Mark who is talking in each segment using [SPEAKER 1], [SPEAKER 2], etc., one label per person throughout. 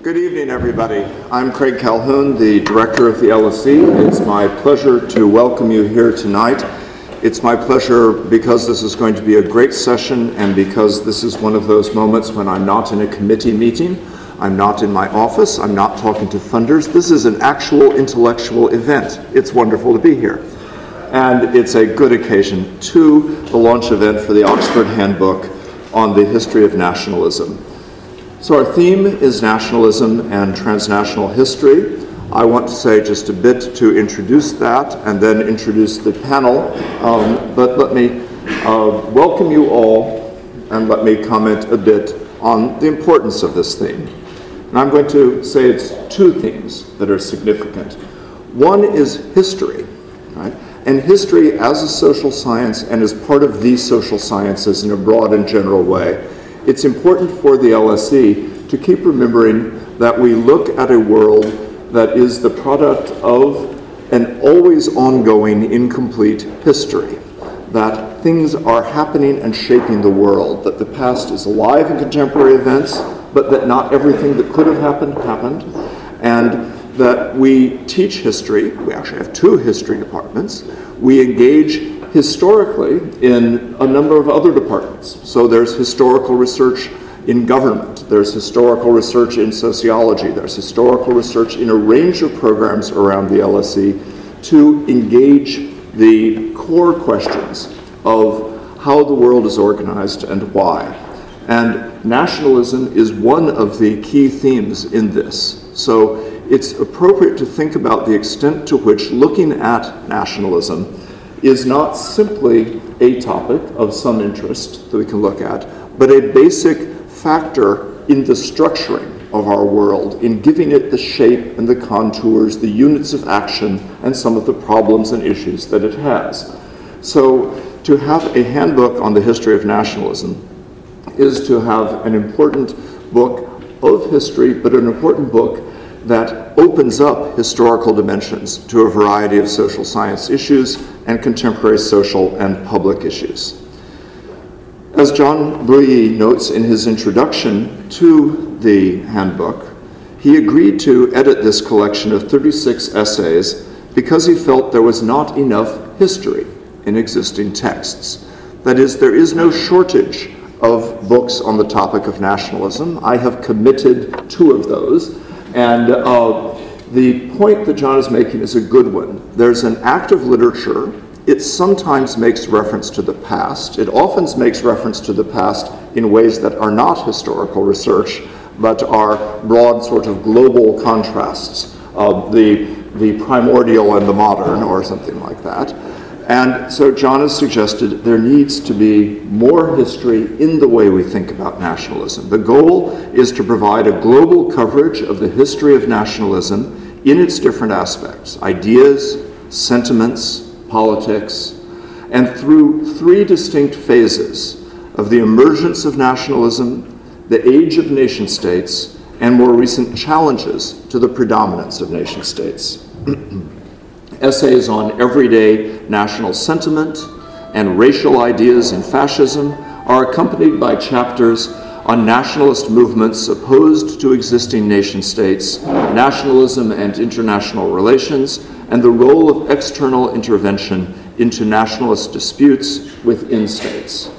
[SPEAKER 1] Good evening, everybody. I'm Craig Calhoun, the director of the LSE. It's my pleasure to welcome you here tonight. It's my pleasure because this is going to be a great session and because this is one of those moments when I'm not in a committee meeting, I'm not in my office, I'm not talking to funders. This is an actual intellectual event. It's wonderful to be here. And it's a good occasion to the launch event for the Oxford Handbook on the History of Nationalism. So our theme is nationalism and transnational history. I want to say just a bit to introduce that and then introduce the panel. But let me welcome you all and let me comment a bit on the importance of this theme. And I'm going to say it's two themes that are significant. One is history, right? And history as a social science and as part of the social sciences in a broad and general way. It's important for the LSE to keep remembering that we look at a world that is the product of an always ongoing, incomplete history, that things are happening and shaping the world, that the past is alive in contemporary events, but that not everything that could have happened, happened, and that we teach history. We actually have two history departments. We engage historically in a number of other departments. So there's historical research in government, there's historical research in sociology, there's historical research in a range of programs around the LSE to engage the core questions of how the world is organized and why. And nationalism is one of the key themes in this. So it's appropriate to think about the extent to which looking at nationalism is not simply a topic of some interest that we can look at, but a basic factor in the structuring of our world, in giving it the shape and the contours, the units of action, and some of the problems and issues that it has. So to have a handbook on the history of nationalism is to have an important book of history, but an important book that opens up historical dimensions to a variety of social science issues and contemporary social and public issues. As John Breuilly notes in his introduction to the handbook, he agreed to edit this collection of 36 essays because he felt there was not enough history in existing texts. That is, there is no shortage of books on the topic of nationalism. I have committed 2 of those. And the point that John is making is a good one. There's an active literature. It sometimes makes reference to the past. It often makes reference to the past in ways that are not historical research, but are broad sort of global contrasts of the primordial and the modern, or something like that. And so John has suggested there needs to be more history in the way we think about nationalism. The goal is to provide a global coverage of the history of nationalism in its different aspects: ideas, sentiments, politics, and through 3 distinct phases of the emergence of nationalism, the age of nation states, and more recent challenges to the predominance of nation states. Essays on everyday national sentiment and racial ideas in fascism are accompanied by chapters on nationalist movements opposed to existing nation states, nationalism and international relations, and the role of external intervention into nationalist disputes within states.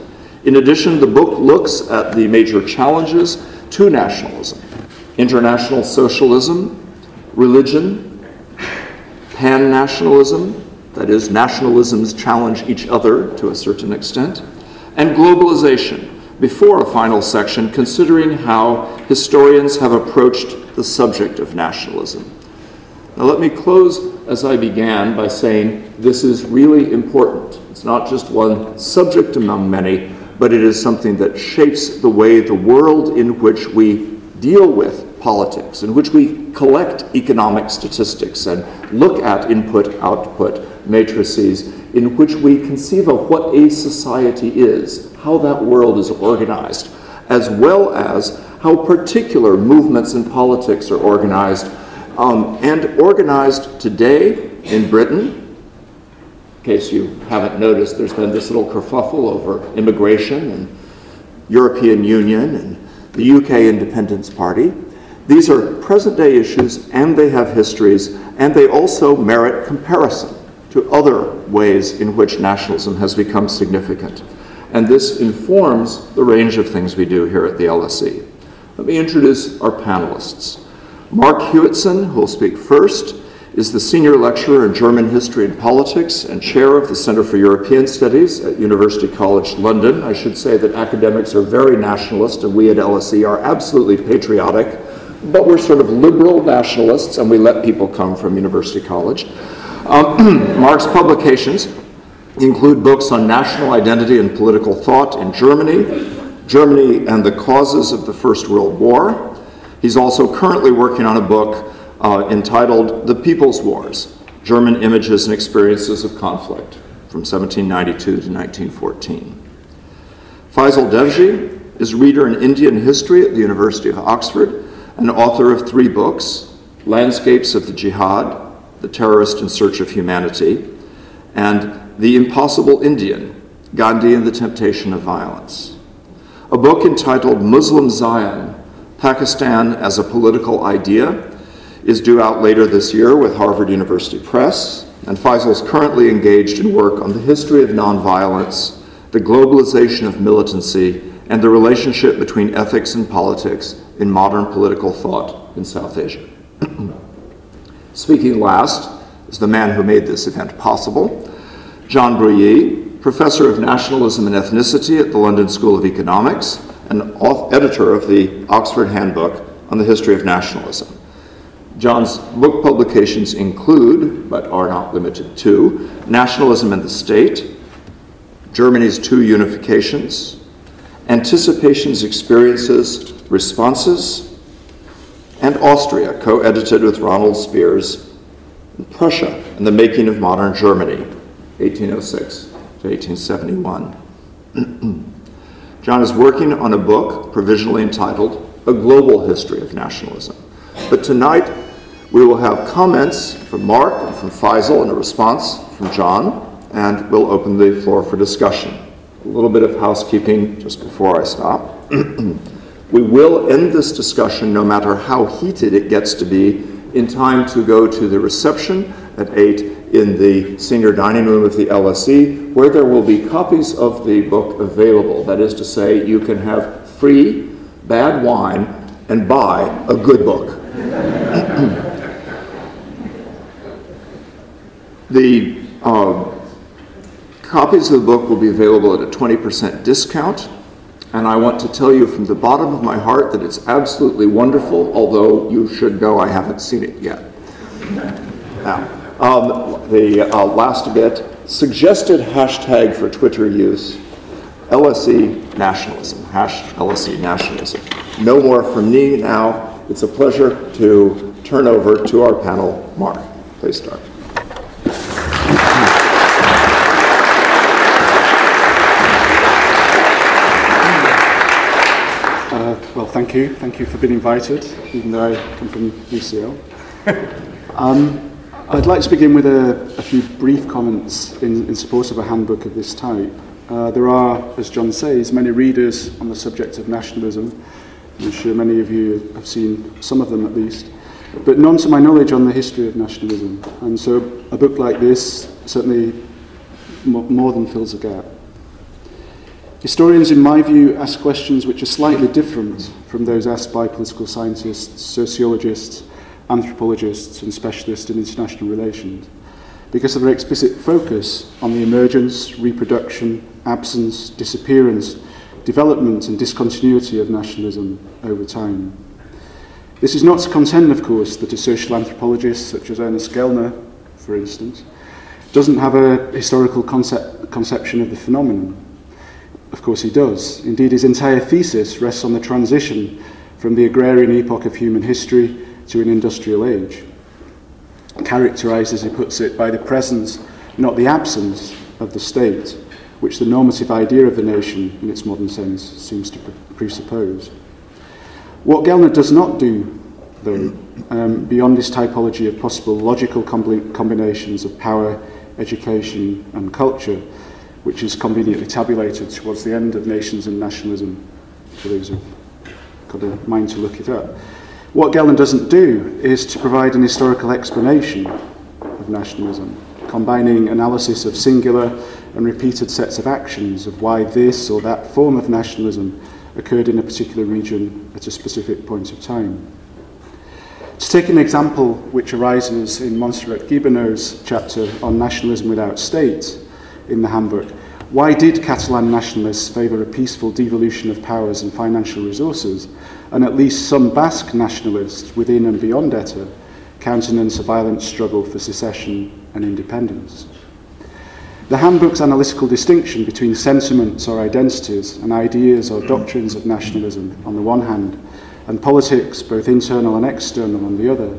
[SPEAKER 1] In addition, the book looks at the major challenges to nationalism: international socialism, religion, pan-nationalism, that is, nationalisms challenge each other to a certain extent, and globalization, before a final section considering how historians have approached the subject of nationalism. Now let me close as I began by saying this is really important. It's not just one subject among many, but it is something that shapes the way the world in which we deal with politics, in which we collect economic statistics and look at input-output matrices, in which we conceive of what a society is, how that world is organized, as well as how particular movements in politics are organized, and organized today in Britain. In case you haven't noticed, there's been this little kerfuffle over immigration and European Union and the UK Independence Party. These are present-day issues, and they have histories, and they also merit comparison to other ways in which nationalism has become significant. And this informs the range of things we do here at the LSE. Let me introduce our panelists. Mark Hewitson, who will speak first, is the Senior Lecturer in German History and Politics and Chair of the Center for European Studies at University College London. I should say that academics are very nationalist, and we at LSE are absolutely patriotic, but we're sort of liberal nationalists, and we let people come from University College. Mark's publications include books on national identity and political thought in Germany, Germany and the Causes of the First World War. He's also currently working on a book entitled The People's Wars, German Images and Experiences of Conflict, from 1792 to 1914. Faisal Devji is reader in Indian history at the University of Oxford and author of 3 books, Landscapes of the Jihad, The Terrorist in Search of Humanity, and The Impossible Indian, Gandhi and the Temptation of Violence. A book entitled Muslim Zion, Pakistan as a Political Idea is due out later this year with Harvard University Press, and Faisal is currently engaged in work on the history of nonviolence, the globalization of militancy, and the relationship between ethics and politics in modern political thought in South Asia. Speaking last is the man who made this event possible, John Breuilly, Professor of Nationalism and Ethnicity at the London School of Economics and editor of the Oxford Handbook on the History of Nationalism. John's book publications include, but are not limited to, Nationalism and the State, Germany's Two Unifications, Anticipations, Experiences, Responses, and Austria, co-edited with Ronald Spears, and Prussia and the Making of Modern Germany, 1806 to 1871. John is working on a book provisionally entitled A Global History of Nationalism. But tonight, we will have comments from Mark and from Faisal and a response from John, and we'll open the floor for discussion. A little bit of housekeeping just before I stop. We will end this discussion, no matter how heated it gets to be, in time to go to the reception at 8 in the senior dining room of the LSE, where there will be copies of the book available. That is to say, you can have free bad wine and buy a good book. The copies of the book will be available at a 20% discount, and I want to tell you from the bottom of my heart that it's absolutely wonderful, although you should know I haven't seen it yet. Now, the last bit, suggested hashtag for Twitter use, LSE Nationalism, #LSE Nationalism. No more from me now. It's a pleasure to turn over to our panel. Mark, please start.
[SPEAKER 2] Well, thank you. Thank you for being invited, even though I come from UCL. I'd like to begin with a few brief comments in support of a handbook of this type. There are, as John says, many readers on the subject of nationalism. I'm sure many of you have seen some of them at least, but none to my knowledge on the history of nationalism. And so a book like this certainly more than fills a gap. Historians, in my view, ask questions which are slightly different from those asked by political scientists, sociologists, anthropologists, and specialists in international relations, because of their explicit focus on the emergence, reproduction, absence, disappearance, development, and discontinuity of nationalism over time. This is not to contend, of course, that a social anthropologist such as Ernest Gellner, for instance, doesn't have a historical conception of the phenomenon. Of course he does. Indeed, his entire thesis rests on the transition from the agrarian epoch of human history to an industrial age, characterized, as he puts it, by the presence, not the absence, of the state, which the normative idea of the nation, in its modern sense, seems to presuppose. What Gellner does not do, though, beyond this typology of possible logical combinations of power, education, and culture, which is conveniently tabulated towards the end of Nations and Nationalism, for those who've got a mind to look it up. What Gellin doesn't do is to provide an historical explanation of nationalism, combining analysis of singular and repeated sets of actions of why this or that form of nationalism occurred in a particular region at a specific point of time. To take an example which arises in Montserrat Guiboneau's chapter on nationalism without state in the handbook, why did Catalan nationalists favour a peaceful devolution of powers and financial resources, and at least some Basque nationalists within and beyond ETA countenance a violent struggle for secession and independence? The handbook's analytical distinction between sentiments or identities and ideas or doctrines of nationalism on the one hand, and politics, both internal and external, on the other,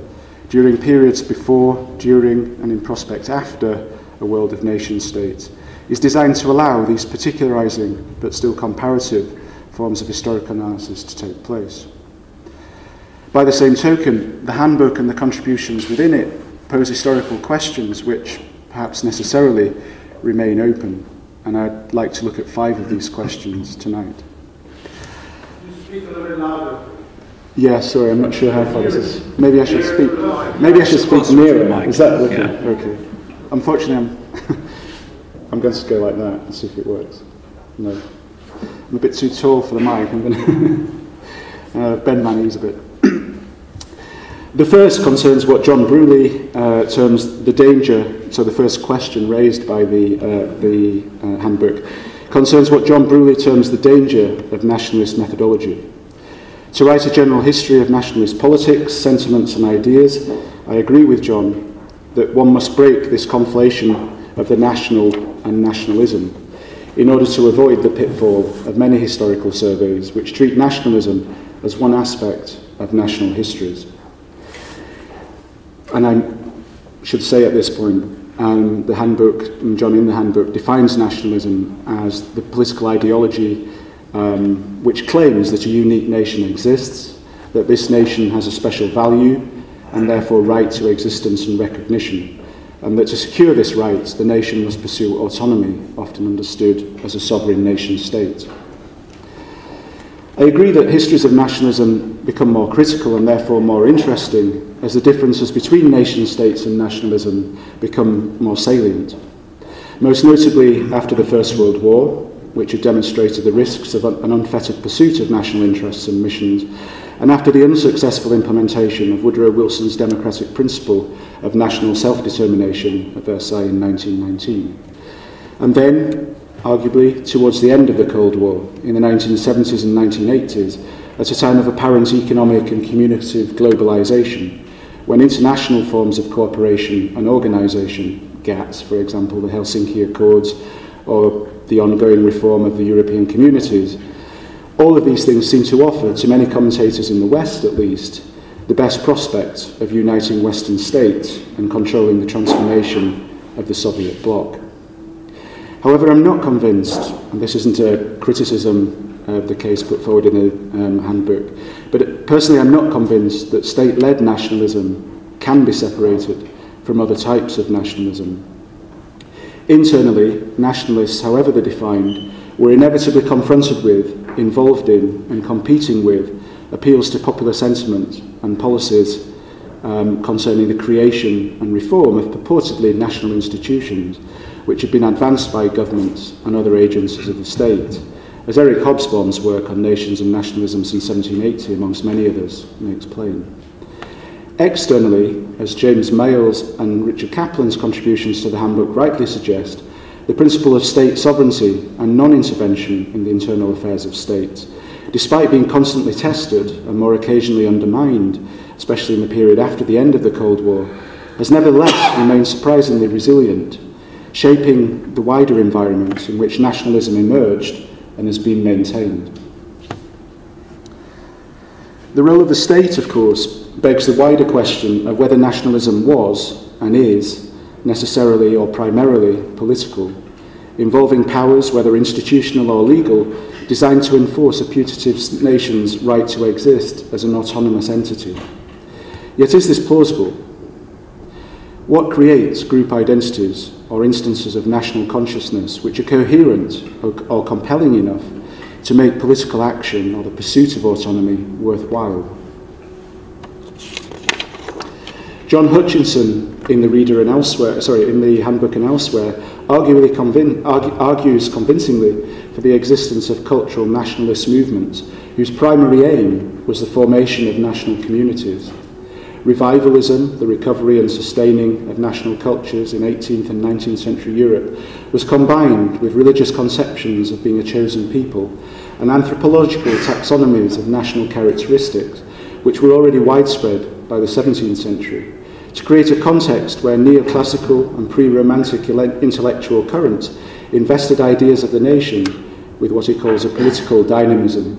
[SPEAKER 2] during periods before, during, and in prospect after a world of nation-states, is designed to allow these particularizing but still comparative forms of historical analysis to take place. By the same token, the handbook and the contributions within it pose historical questions which, perhaps necessarily, remain open, and I'd like to look at 5 of these questions tonight.
[SPEAKER 3] Can you speak a little bit louder?
[SPEAKER 2] Yeah, sorry, I'm not sure how far this is. Maybe I should speak. Maybe I should speak nearer. Is that okay? Yeah. Okay. Unfortunately, I'm going to go like that and see if it works. No, I'm a bit too tall for the mic. I'm going to bend my knees a bit. The first concerns what John Breuilly terms the danger. So the first question raised by the handbook concerns what John Breuilly terms the danger of nationalist methodology. To write a general history of nationalist politics, sentiments and ideas, I agree with John that one must break this conflation of the national and nationalism in order to avoid the pitfall of many historical surveys which treat nationalism as one aspect of national histories. And I should say at this point, the handbook, and John in the handbook, defines nationalism as the political ideology which claims that a unique nation exists, that this nation has a special value and therefore right to existence and recognition, and that to secure this right, the nation must pursue autonomy, often understood as a sovereign nation-state. I agree that histories of nationalism become more critical and therefore more interesting as the differences between nation-states and nationalism become more salient. Most notably after the First World War, which had demonstrated the risks of an unfettered pursuit of national interests and missions, and after the unsuccessful implementation of Woodrow Wilson's democratic principle of national self-determination at Versailles in 1919. And then, arguably, towards the end of the Cold War, in the 1970s and 1980s, at a time of apparent economic and communicative globalization, when international forms of cooperation and organisation, GATT, for example, the Helsinki Accords, or the ongoing reform of the European communities, all of these things seem to offer, to many commentators in the West at least, the best prospect of uniting Western states and controlling the transformation of the Soviet bloc. However, I'm not convinced, and this isn't a criticism of the case put forward in the handbook, but personally I'm not convinced that state-led nationalism can be separated from other types of nationalism. Internally, nationalists, however they're defined, were inevitably confronted with, involved in, and competing with appeals to popular sentiment and policies concerning the creation and reform of purportedly national institutions which had been advanced by governments and other agencies of the state, as Eric Hobsbawm's work on nations and nationalism since 1780, amongst many others, makes plain. Externally, as James Mayall's and Richard Kaplan's contributions to the handbook rightly suggest, the principle of state sovereignty and non-intervention in the internal affairs of states, despite being constantly tested and more occasionally undermined, especially in the period after the end of the Cold War, has nevertheless remained surprisingly resilient, shaping the wider environment in which nationalism emerged and has been maintained. The role of the state, of course, begs the wider question of whether nationalism was, and is, necessarily or primarily political, involving powers, whether institutional or legal, designed to enforce a putative nation's right to exist as an autonomous entity. Yet is this plausible? What creates group identities or instances of national consciousness which are coherent or compelling enough to make political action or the pursuit of autonomy worthwhile? John Hutchinson, in the Reader and elsewhere, in the Handbook and elsewhere, argues convincingly for the existence of cultural nationalist movements whose primary aim was the formation of national communities. Revivalism, the recovery and sustaining of national cultures in 18th and 19th century Europe, was combined with religious conceptions of being a chosen people and anthropological taxonomies of national characteristics, which were already widespread by the 17th century, to create a context where neoclassical and pre-romantic intellectual currents invested ideas of the nation with what he calls a political dynamism.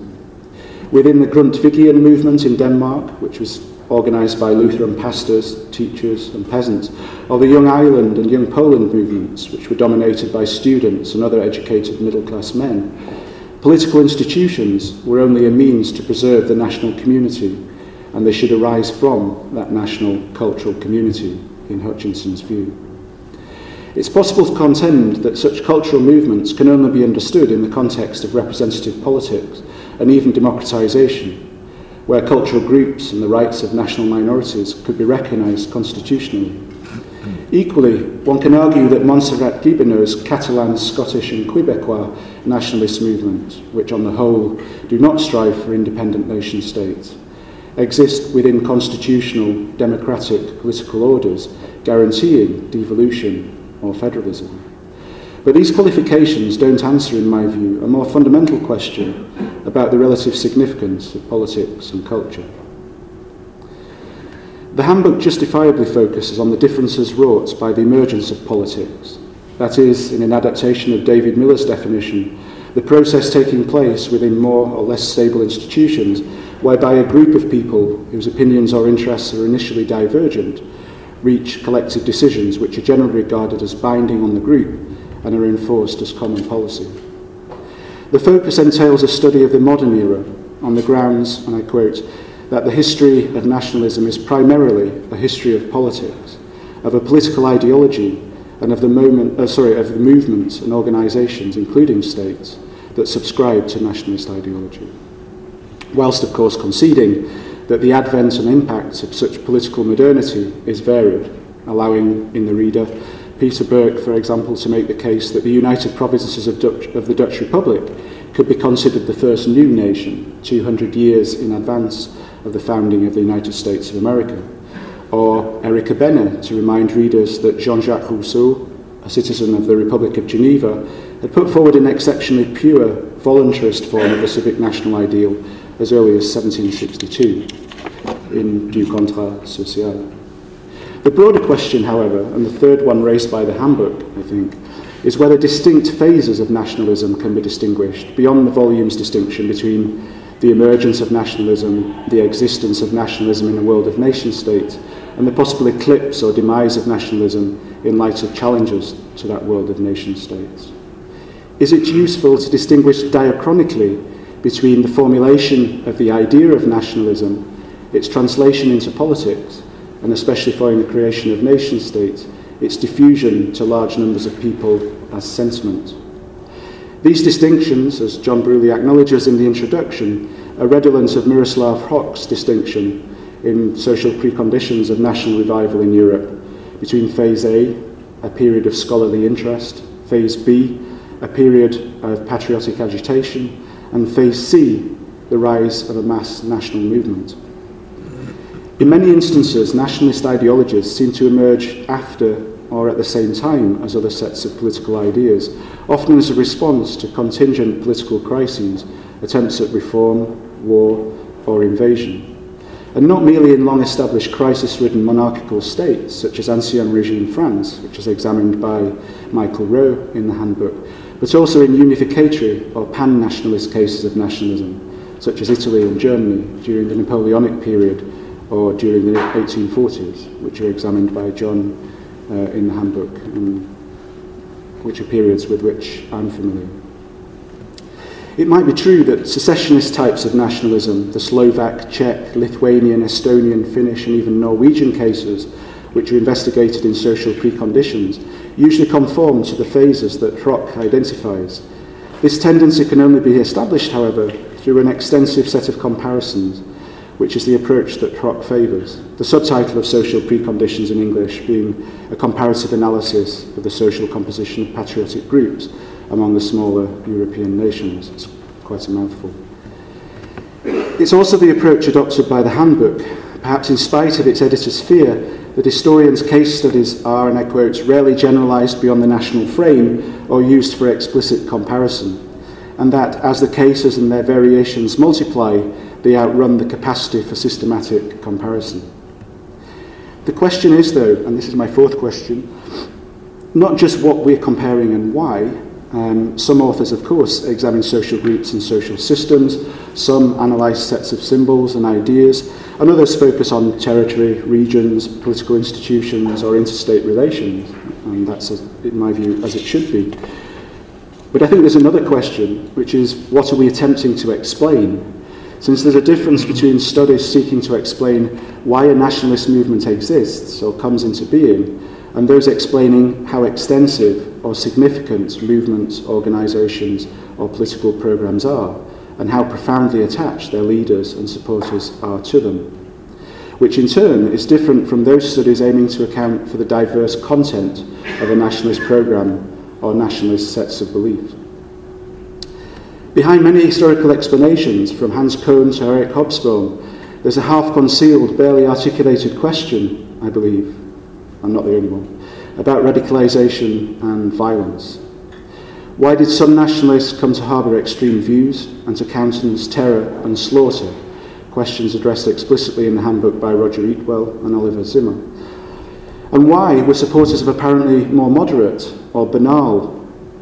[SPEAKER 2] Within the Grundtvigian movement in Denmark, which was organised by Lutheran pastors, teachers and peasants, or the Young Ireland and Young Poland movements, which were dominated by students and other educated middle-class men, political institutions were only a means to preserve the national community, and they should arise from that national cultural community, in Hutchinson's view. It's possible to contend that such cultural movements can only be understood in the context of representative politics and even democratisation, where cultural groups and the rights of national minorities could be recognised constitutionally. Equally, one can argue that Montserrat Guibenau's Catalan, Scottish and Quebecois nationalist movement, which on the whole do not strive for independent nation states, exist within constitutional, democratic political orders guaranteeing devolution or federalism. But these qualifications don't answer, in my view, a more fundamental question about the relative significance of politics and culture. The Handbook justifiably focuses on the differences wrought by the emergence of politics. That is, in an adaptation of David Miller's definition, the process taking place within more or less stable institutions whereby a group of people whose opinions or interests are initially divergent reach collective decisions which are generally regarded as binding on the group and are enforced as common policy. The focus entails a study of the modern era on the grounds, and I quote, that the history of nationalism is primarily a history of politics, of a political ideology, and of the movements and organisations, including states, that subscribe to nationalist ideology. Whilst, of course, conceding that the advent and impact of such political modernity is varied, allowing, in the Reader, Peter Burke, for example, to make the case that the United Provinces of the Dutch Republic could be considered the first new nation 200 years in advance of the founding of the United States of America. Or Erica Benner to remind readers that Jean-Jacques Rousseau, a citizen of the Republic of Geneva, had put forward an exceptionally pure, voluntarist form of the civic national ideal as early as 1762 in Du Contrat Social. The broader question, however, and the third one raised by the Handbook, I think, is whether distinct phases of nationalism can be distinguished beyond the volume's distinction between the emergence of nationalism, the existence of nationalism in a world of nation-states, and the possible eclipse or demise of nationalism in light of challenges to that world of nation-states. Is it useful to distinguish diachronically between the formulation of the idea of nationalism, its translation into politics, and especially following the creation of nation-states, its diffusion to large numbers of people as sentiment? These distinctions, as John Breuilly acknowledges in the introduction, are redolent of Miroslav Hock's distinction in social preconditions of national revival in Europe between Phase A, a period of scholarly interest, Phase B, a period of patriotic agitation, and Phase C, the rise of a mass national movement. In many instances, nationalist ideologies seem to emerge after or at the same time as other sets of political ideas, often as a response to contingent political crises, attempts at reform, war, or invasion. And not merely in long-established crisis-ridden monarchical states, such as Ancien Regime France, which is examined by Michael Rowe in the Handbook, but also in unificatory or pan-nationalist cases of nationalism, such as Italy and Germany during the Napoleonic period or during the 1840s, which are examined by John in the Handbook, which are periods with which I'm familiar. It might be true that secessionist types of nationalism, the Slovak, Czech, Lithuanian, Estonian, Finnish and even Norwegian cases, which are investigated in social preconditions, usually conform to the phases that Hrock identifies. This tendency can only be established, however, through an extensive set of comparisons, which is the approach that Proc favours. The subtitle of Social Preconditions in English being a comparative analysis of the social composition of patriotic groups among the smaller European nations. It's quite a mouthful. It's also the approach adopted by the handbook, perhaps in spite of its editor's fear that historians' case studies are, and I quote, rarely generalised beyond the national frame or used for explicit comparison, and that as the cases and their variations multiply, they outrun the capacity for systematic comparison. The question is, though, and this is my fourth question, not just what we're comparing and why. Some authors, of course, examine social groups and social systems, some analyse sets of symbols and ideas, and others focus on territory, regions, political institutions, or interstate relations, and that's, in my view, as it should be. But I think there's another question, which is, what are we attempting to explain? Since there's a difference between studies seeking to explain why a nationalist movement exists or comes into being, and those explaining how extensive or significant movements, organisations, or political programmes are, and how profoundly attached their leaders and supporters are to them, which in turn is different from those studies aiming to account for the diverse content of a nationalist programme or nationalist sets of beliefs. Behind many historical explanations, from Hans Kohn to Eric Hobsbawm, there's a half-concealed, barely articulated question, I believe, I'm not the only one, about radicalisation and violence. Why did some nationalists come to harbour extreme views and to countenance terror and slaughter? Questions addressed explicitly in the handbook by Roger Eatwell and Oliver Zimmer. And why were supporters of apparently more moderate or banal,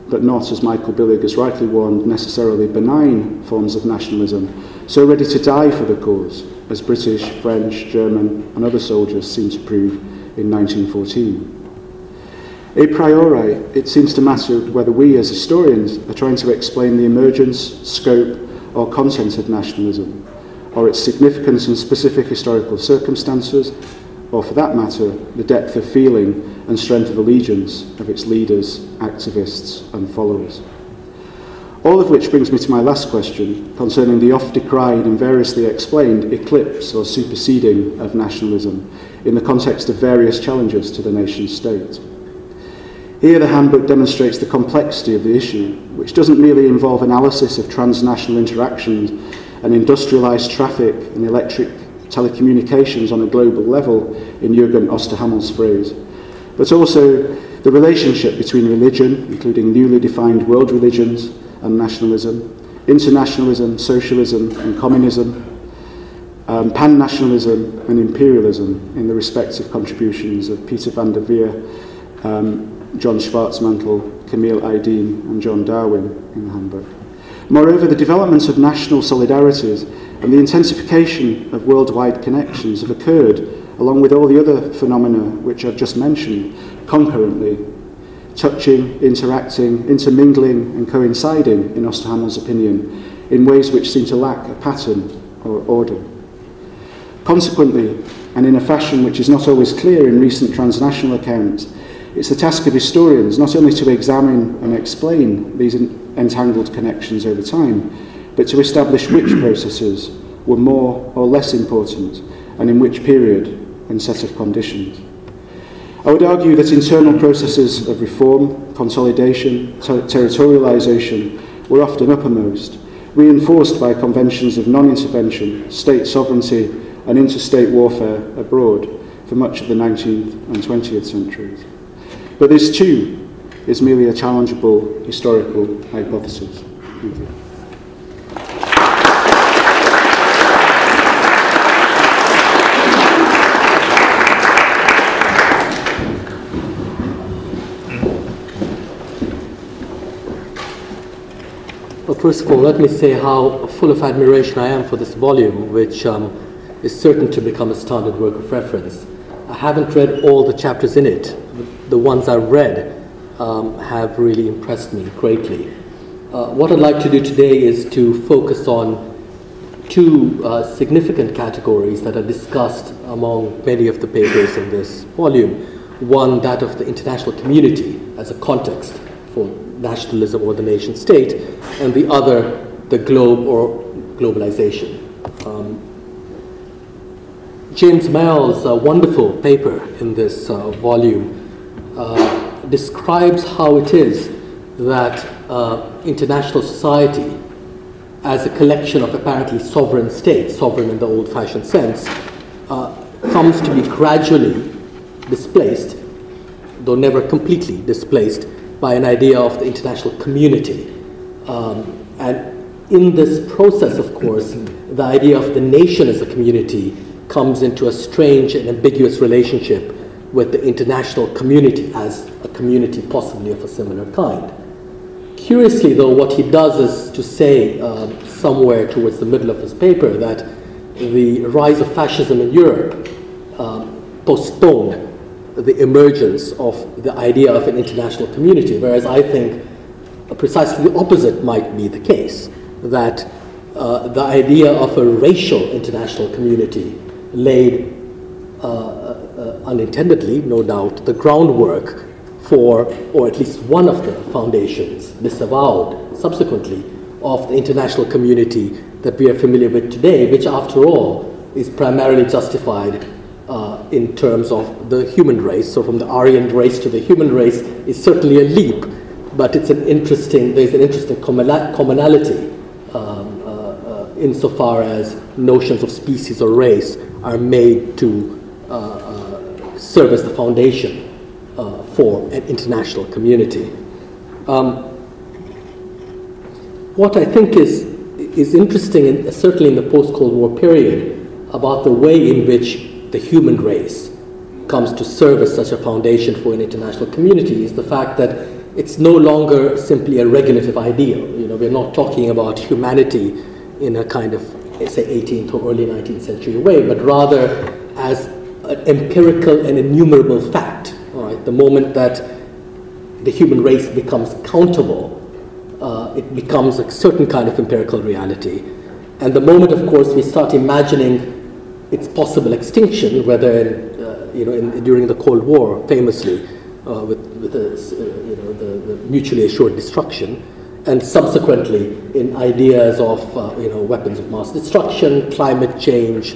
[SPEAKER 2] but not, as Michael Billig has rightly warned, necessarily benign forms of nationalism, so ready to die for the cause, as British, French, German and other soldiers seem to prove in 1914? A priori, it seems to matter whether we as historians are trying to explain the emergence, scope or content of nationalism, or its significance in specific historical circumstances, or for that matter, the depth of feeling and strength of allegiance of its leaders, activists and followers. All of which brings me to my last question concerning the oft-decried and variously explained eclipse or superseding of nationalism in the context of various challenges to the nation-state. Here the handbook demonstrates the complexity of the issue, which doesn't merely involve analysis of transnational interactions and industrialised traffic and electric telecommunications on a global level, in Jürgen Osterhammel's phrase, but also the relationship between religion, including newly defined world religions and nationalism, internationalism, socialism and communism, pan-nationalism and imperialism in the respective contributions of Peter van der Veer, John Schwarzmantel, Camille Aydin and John Darwin in the handbook. Moreover, the development of national solidarities and the intensification of worldwide connections have occurred, along with all the other phenomena which I've just mentioned, concurrently, touching, interacting, intermingling and coinciding, in Osterhammel's opinion, in ways which seem to lack a pattern or order. Consequently, and in a fashion which is not always clear in recent transnational accounts, it's the task of historians not only to examine and explain these entangled connections over time, but to establish which processes were more or less important and in which period and set of conditions. I would argue that internal processes of reform, consolidation, territorialisation were often uppermost, reinforced by conventions of non-intervention, state sovereignty and interstate warfare abroad for much of the 19th and 20th centuries. But this too is merely a challengeable historical hypothesis. Thank you.
[SPEAKER 4] Well, first of all, let me say how full of admiration I am for this volume, which is certain to become a standard work of reference. I haven't read all the chapters in it. The ones I've read have really impressed me greatly. What I'd like to do today is to focus on two significant categories that are discussed among many of the papers in this volume. One, that of the international community as a context for nationalism or the nation state, and the other, the globe or globalization. James Mayall's wonderful paper in this volume describes how it is that international society, as a collection of apparently sovereign states, sovereign in the old-fashioned sense, comes to be gradually displaced, though never completely displaced, by an idea of the international community. And in this process, of course, the idea of the nation as a community comes into a strange and ambiguous relationship with the international community as a community possibly of a similar kind. Curiously, though, what he does is to say somewhere towards the middle of his paper that the rise of fascism in Europe postponed the emergence of the idea of an international community, whereas I think precisely the opposite might be the case, that the idea of a racial international community laid, unintendedly, no doubt, the groundwork for, or at least one of the foundations, disavowed subsequently, of the international community that we are familiar with today, which after all is primarily justified in terms of the human race. So from the Aryan race to the human race is certainly a leap, but it's there's an interesting commonality insofar as notions of species or race are made to serve as the foundation for an international community. What I think is interesting, certainly in the post-Cold War period, about the way in which the human race comes to serve as such a foundation for an international community is the fact that it's no longer simply a regulative ideal. You know, we're not talking about humanity in a kind of, say, 18th or early 19th century way, but rather as an empirical and enumerable fact. All right? The moment that the human race becomes countable, it becomes a certain kind of empirical reality. And the moment, of course, we start imagining its possible extinction, whether during the Cold War, famously, with the mutually assured destruction, and subsequently in ideas of weapons of mass destruction, climate change,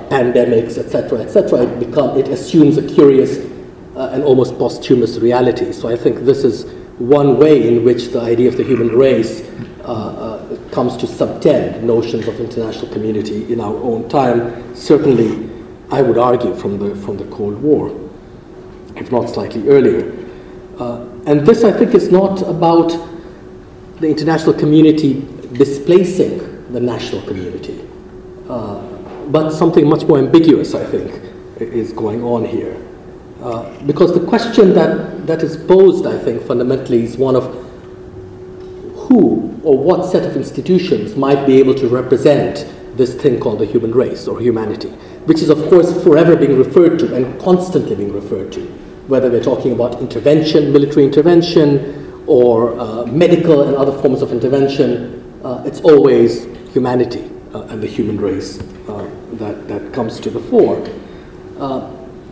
[SPEAKER 4] pandemics, etc., it assumes a curious and almost posthumous reality. So I think this is one way in which the idea of the human race comes to subtend notions of international community in our own time, certainly, I would argue, from the Cold War, if not slightly earlier. And this, I think, is not about the international community displacing the national community, but something much more ambiguous, I think, is going on here. Because the question that is posed, I think, fundamentally is one of who or what set of institutions might be able to represent this thing called the human race or humanity, which is, of course, forever being referred to and constantly being referred to, whether we're talking about intervention, military intervention, or medical and other forms of intervention. It's always humanity and the human race that comes to the fore.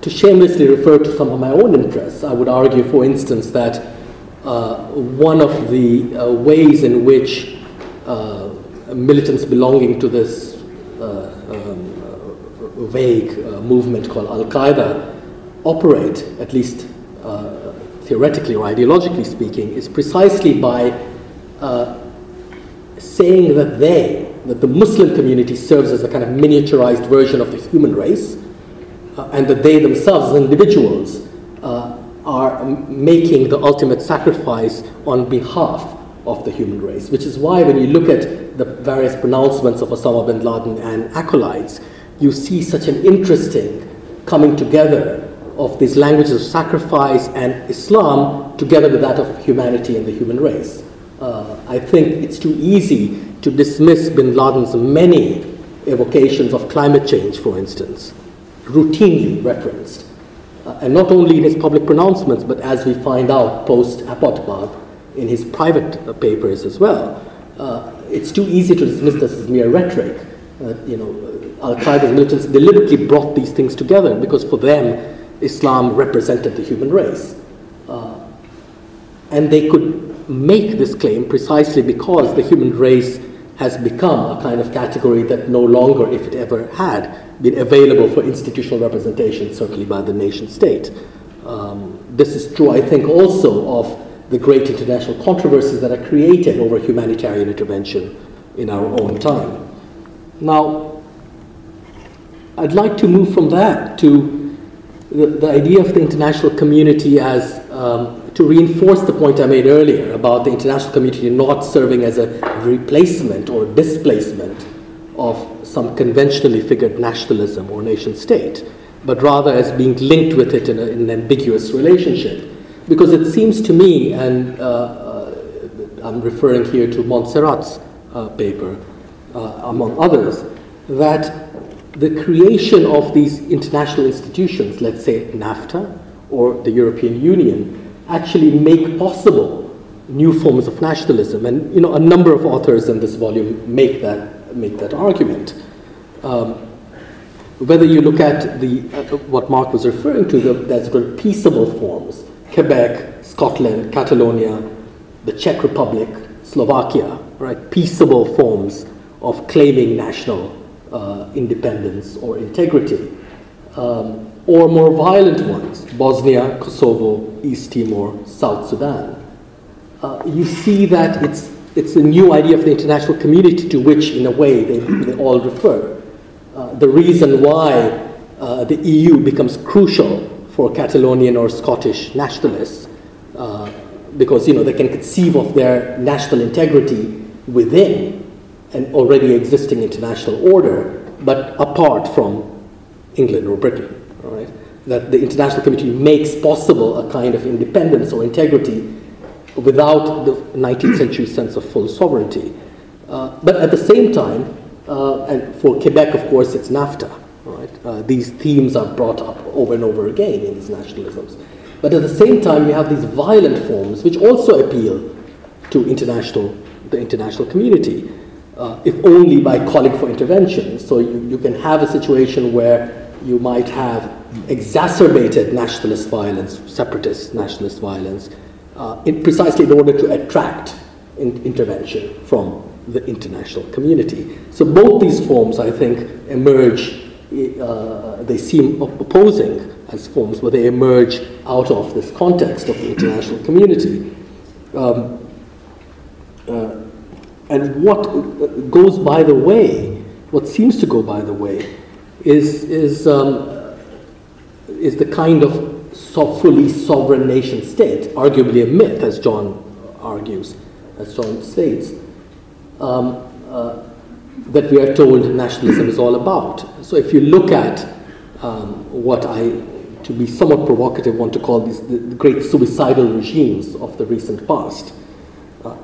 [SPEAKER 4] To shamelessly refer to some of my own interests, I would argue, for instance, that one of the ways in which militants belonging to this vague movement called Al-Qaeda operate, at least theoretically or ideologically speaking, is precisely by saying that the Muslim community serves as a kind of miniaturized version of the human race, and that they themselves as individuals are making the ultimate sacrifice on behalf of the human race, which is why when you look at the various pronouncements of Osama bin Laden and acolytes, you see such an interesting coming together of these languages of sacrifice and Islam together with that of humanity and the human race. I think it's too easy to dismiss bin Laden's many evocations of climate change, for instance, routinely referenced, and not only in his public pronouncements, but as we find out post-Abbottabad in his private papers as well. It's too easy to dismiss this as mere rhetoric. Al-Qaeda's militants deliberately brought these things together because for them, Islam represented the human race. And they could make this claim precisely because the human race has become a kind of category that no longer, if it ever had, been available for institutional representation, certainly by the nation state. This is true, I think, also of the great international controversies that are created over humanitarian intervention in our own time. Now, I'd like to move from that to the idea of the international community as, to reinforce the point I made earlier about the international community not serving as a replacement or displacement of some conventionally figured nationalism or nation state, but rather as being linked with it in an ambiguous relationship. Because it seems to me, and I'm referring here to Montserrat's paper, among others, that the creation of these international institutions, let's say NAFTA or the European Union, actually make possible new forms of nationalism. And a number of authors in this volume make that argument. Whether you look at what Mark was referring to, there's peaceable forms, Quebec, Scotland, Catalonia, the Czech Republic, Slovakia, right? Peaceable forms of claiming national independence or integrity, or more violent ones, Bosnia, Kosovo, East Timor, South Sudan. You see that it's a new idea of the international community to which, in a way, they all refer. The reason why the EU becomes crucial for Catalonian or Scottish nationalists, because they can conceive of their national integrity within an already existing international order, but apart from England or Britain. Right? That the international community makes possible a kind of independence or integrity without the 19th century sense of full sovereignty. But at the same time, and for Quebec, of course, it's NAFTA. Right? These themes are brought up over and over again in these nationalisms. But at the same time, you have these violent forms which also appeal to the international community, if only by calling for intervention. So you can have a situation where you might have exacerbated nationalist violence, separatist nationalist violence, precisely in order to attract intervention from the international community. So both these forms, I think, emerge, they seem opposing as forms, but they emerge out of this context of the international community. And what goes by the way, what seems to go by the way, is the kind of fully sovereign nation state, arguably a myth, as John argues, as John states, that we are told nationalism is all about. So if you look at what I, to be somewhat provocative, want to call these the great suicidal regimes of the recent past,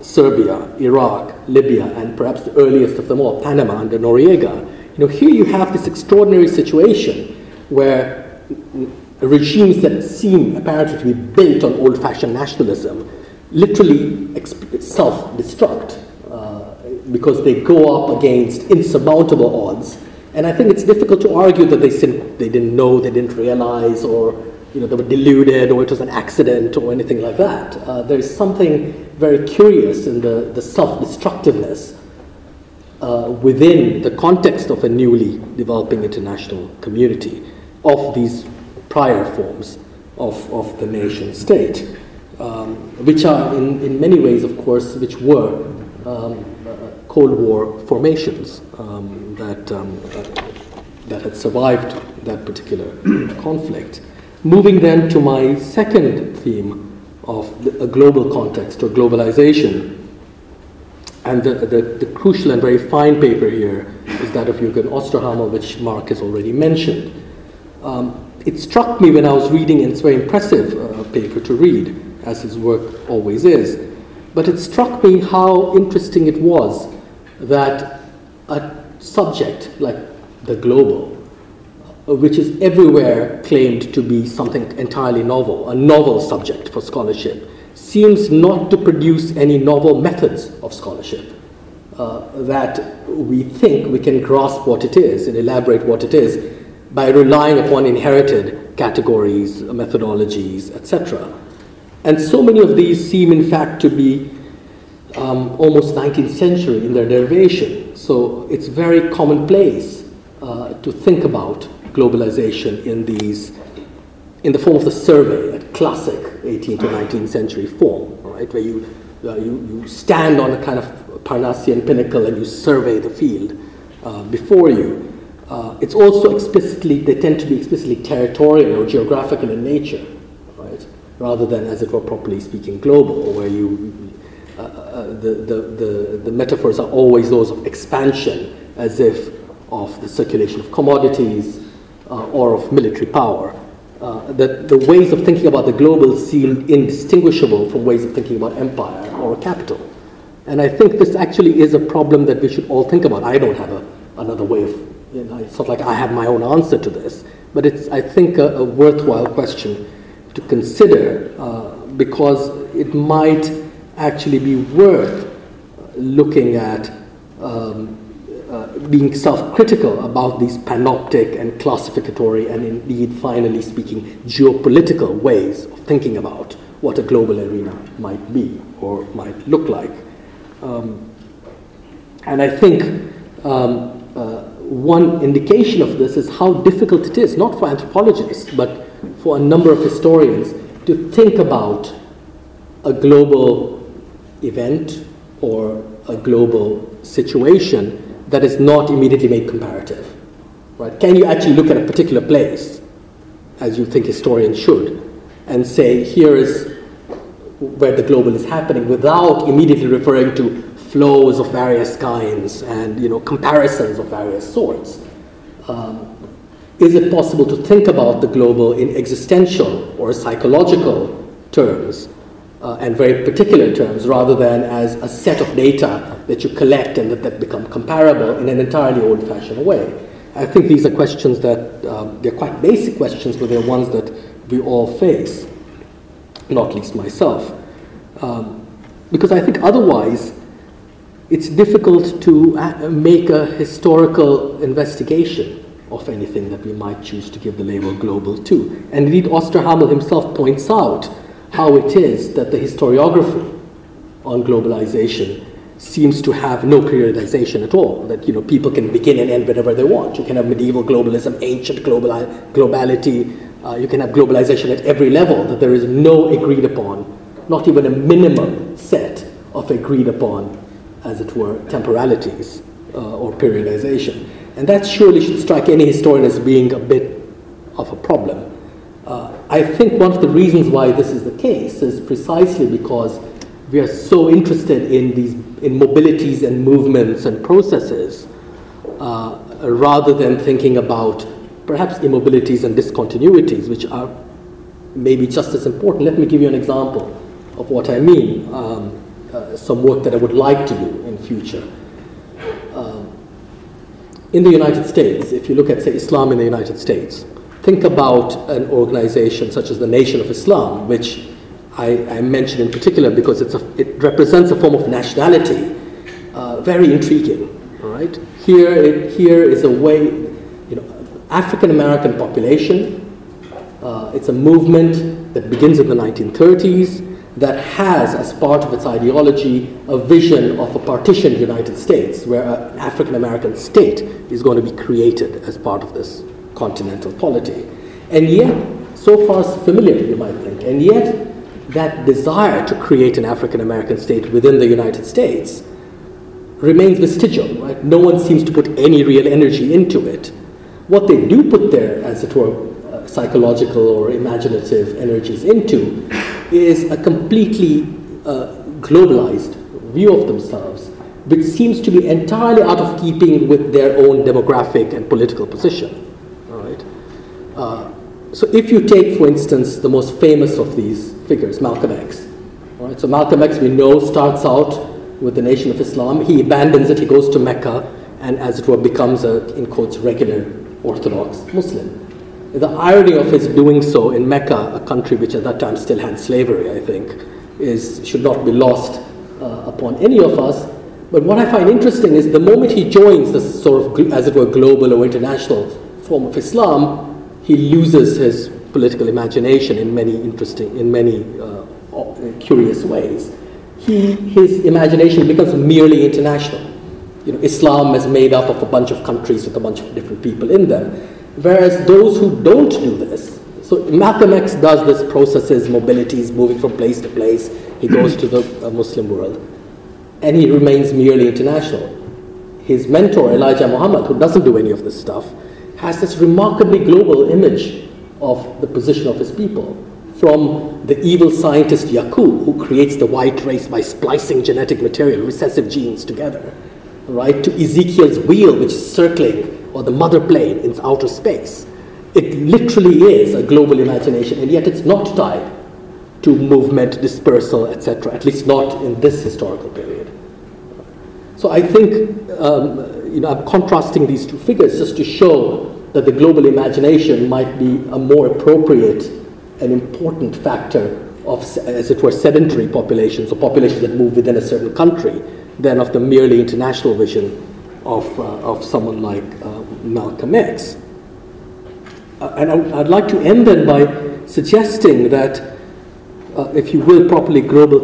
[SPEAKER 4] Serbia, Iraq, Libya, and perhaps the earliest of them all, Panama under Noriega. Here you have this extraordinary situation where regimes that seem apparently to be built on old-fashioned nationalism literally self-destruct because they go up against insurmountable odds. And I think it's difficult to argue that they didn't know, they didn't realize, or they were deluded, or it was an accident, or anything like that. There's something very curious in the self-destructiveness within the context of a newly developing international community of these prior forms of the nation state, which are in many ways, of course, which were Cold War formations that had survived that particular conflict. Moving then to my second theme of a global context or globalization, and the crucial and very fine paper here is that of Jürgen Osterhammer, which Mark has already mentioned. It struck me when I was reading, and it's a very impressive paper to read, as his work always is, but it struck me how interesting it was that a subject like the global, which is everywhere claimed to be something entirely novel, a novel subject for scholarship, seems not to produce any novel methods of scholarship, that we think we can grasp what it is and elaborate what it is by relying upon inherited categories, methodologies, etc. And so many of these seem in fact to be almost 19th century in their derivation. So it's very commonplace to think about globalization in the form of the survey, a classic 18th to 19th century form, right, where you stand on a kind of Parnassian pinnacle and you survey the field before you. It's also explicitly, they tend to be explicitly territorial or geographical in nature, right, rather than, as it were, properly speaking, global, where the metaphors are always those of expansion, as if of the circulation of commodities or of military power. That the ways of thinking about the global seem indistinguishable from ways of thinking about empire or capital. And I think this actually is a problem that we should all think about. I don't have another way of, it's not like I have my own answer to this, but it's, I think, a worthwhile question to consider because it might actually be worth looking at being self-critical about these panoptic and classificatory and indeed, finally speaking, geopolitical ways of thinking about what a global arena might be or might look like. And I think one indication of this is how difficult it is, not for anthropologists, but for a number of historians, to think about a global event or a global situation that is not immediately made comparative. Right? Can you actually look at a particular place, as you think historians should, and say, here is where the global is happening, without immediately referring to flows of various kinds and comparisons of various sorts? Is it possible to think about the global in existential or psychological terms and very particular terms, rather than as a set of data that you collect and that become comparable in an entirely old-fashioned way? I think these are questions that, they're quite basic questions, but they're ones that we all face, not least myself. Because I think otherwise, it's difficult to make a historical investigation of anything that we might choose to give the label global to. And indeed, Osterhammel himself points out how it is that the historiography on globalization seems to have no periodization at all, that people can begin and end whenever they want. You can have medieval globalism, ancient globality, you can have globalization at every level, that there is no agreed upon, not even a minimum set of agreed upon, as it were, temporalities or periodization. And that surely should strike any historian as being a bit of a problem. I think one of the reasons why this is the case is precisely because we are so interested in mobilities and movements and processes, rather than thinking about perhaps immobilities and discontinuities, which are maybe just as important. Let me give you an example of what I mean, some work that I would like to do in future. In the United States, if you look at, say, Islam in the United States, think about an organization such as the Nation of Islam, which I mention in particular because it represents a form of nationality, very intriguing. All right, here is a way, African American population. It's a movement that begins in the 1930s that has, as part of its ideology, a vision of a partitioned United States, where an African American state is going to be created as part of this continental polity. And yet, so far so familiar, you might think, and yet that desire to create an African American state within the United States remains vestigial, right? No one seems to put any real energy into it. What they do put their, as it were, psychological or imaginative energies into is a completely globalized view of themselves, which seems to be entirely out of keeping with their own demographic and political position. All right. So if you take, for instance, the most famous of these figures, Malcolm X. All right. So Malcolm X, we know, starts out with the Nation of Islam. He abandons it. He goes to Mecca, and as it were, becomes a, in quotes, regular Orthodox Muslim. The irony of his doing so in Mecca, a country which at that time still had slavery, I think, should not be lost upon any of us. But what I find interesting is the moment he joins this sort of, as it were, global or international form of Islam, he loses his political imagination in many curious ways. His imagination becomes merely international. Islam is made up of a bunch of countries with a bunch of different people in them. Whereas those who don't do this, so Malcolm X does this, processes mobilities, moving from place to place. He goes to the Muslim world, and he remains merely international. His mentor, Elijah Muhammad, who doesn't do any of this stuff, has this remarkably global image of the position of his people. From the evil scientist Yaqub, who creates the white race by splicing genetic material, recessive genes together, right, to Ezekiel's wheel, which is circling, or the mother plane in outer space. It literally is a global imagination, and yet it's not tied to movement, dispersal, etc., at least not in this historical period. So I think, I'm contrasting these two figures just to show that the global imagination might be a more appropriate and important factor of, as it were, sedentary populations, or populations that move within a certain country, than of the merely international vision of someone like Malcolm X. And I'd like to end then by suggesting that, if you will, properly global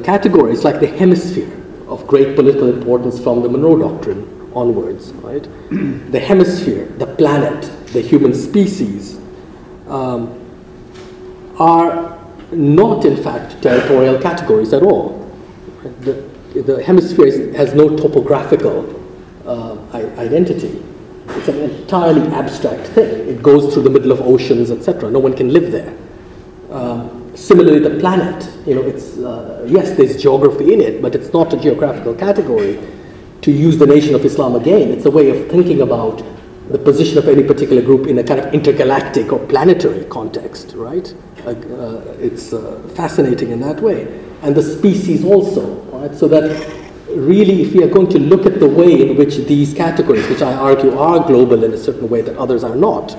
[SPEAKER 4] categories like the hemisphere of great political importance from the Monroe Doctrine onwards, right? The hemisphere, the planet, the human species are not, in fact, territorial categories at all. The hemisphere has no topographical identity. It's an entirely abstract thing. It goes through the middle of oceans, etc. No one can live there. Similarly, the planet, it's, yes, there's geography in it, but it's not a geographical category. To use the Nation of Islam again, it's a way of thinking about the position of any particular group in a kind of intergalactic or planetary context, right? It's fascinating in that way. And the species also, right? So that really, if we are going to look at the way in which these categories, which I argue are global in a certain way that others are not,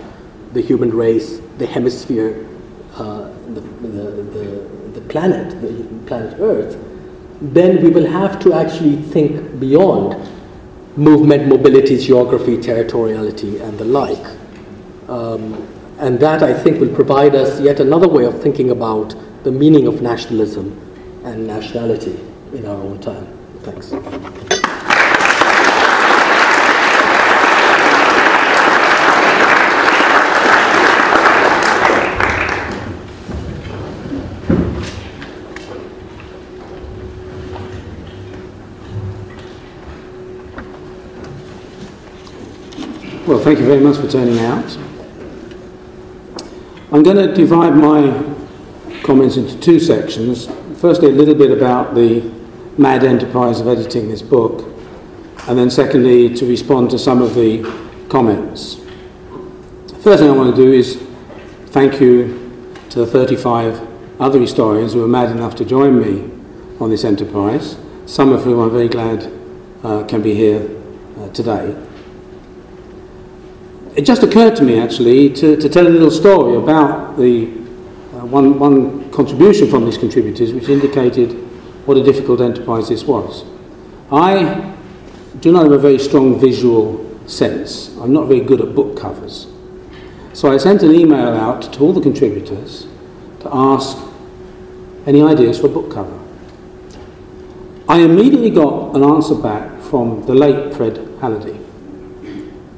[SPEAKER 4] the human race, the hemisphere, the planet Earth, then we will have to actually think beyond movement, mobility, geography, territoriality, and the like. And that, I think, will provide us yet another way of thinking about the meaning of nationalism and nationality in our own time. Thanks.
[SPEAKER 5] Well, thank you very much for turning out. I'm going to divide my comments into two sections. Firstly, a little bit about the mad enterprise of editing this book, and then secondly, to respond to some of the comments. First thing I want to do is thank you to the 35 other historians who were mad enough to join me on this enterprise, some of whom I'm very glad can be here today. It just occurred to me, actually, to tell a little story about the one contribution from these contributors, which indicated what a difficult enterprise this was. I do not have a very strong visual sense. I'm not very good at book covers. So I sent an email out to all the contributors to ask any ideas for a book cover. I immediately got an answer back from the late Fred Halliday.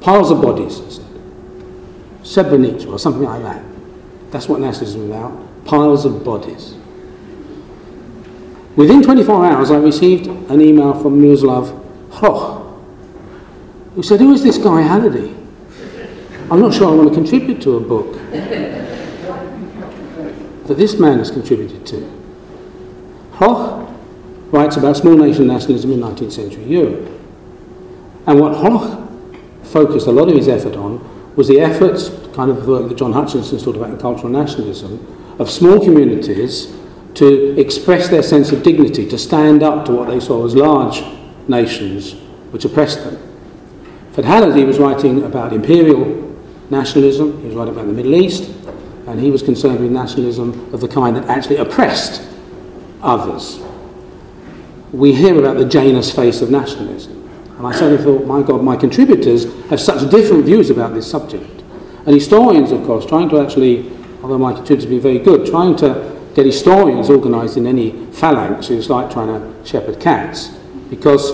[SPEAKER 5] Piles of bodies, he said. Srebrenica or something like that. That's what nationalism is about. Piles of bodies. Within 24 hours, I received an email from Miroslav Hroch, who said, "Who is this guy Halliday? I'm not sure I want to contribute to a book that this man has contributed to." Hroch writes about small nation nationalism in 19th century Europe. And what Hroch focused a lot of his effort on was the efforts, kind of work that John Hutchinson's talked about in cultural nationalism, of small communities to express their sense of dignity, to stand up to what they saw as large nations which oppressed them. Fred Halliday was writing about imperial nationalism, he was writing about the Middle East, and he was concerned with nationalism of the kind that actually oppressed others. We hear about the Janus face of nationalism. And I suddenly thought, my God, my contributors have such different views about this subject. And historians, of course, trying to actually, although my contributors have been very good, trying to get historians organised in any phalanx is like trying to shepherd cats, because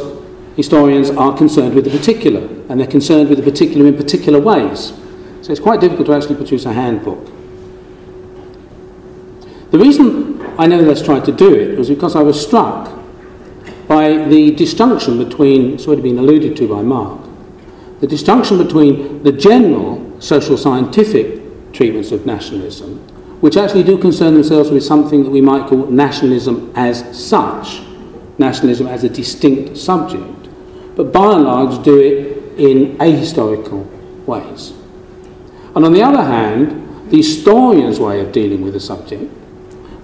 [SPEAKER 5] historians are concerned with the particular, and they're concerned with the particular in particular ways. So it's quite difficult to actually produce a handbook. The reason I nevertheless tried to do it was because I was struck by the disjunction between, it's already been alluded to by Mark, the disjunction between the general social scientific treatments of nationalism, which actually do concern themselves with something that we might call nationalism as such, nationalism as a distinct subject, but by and large do it in ahistorical ways. And on the other hand, the historian's way of dealing with the subject,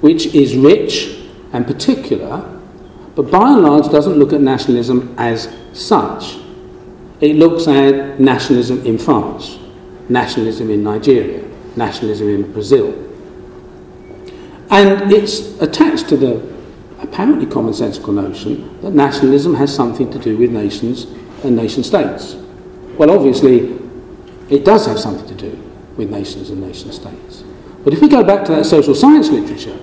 [SPEAKER 5] which is rich and particular, but by and large doesn't look at nationalism as such. It looks at nationalism in France, nationalism in Nigeria, nationalism in Brazil. And it's attached to the apparently commonsensical notion that nationalism has something to do with nations and nation states. Well, obviously, it does have something to do with nations and nation states. But if we go back to that social science literature,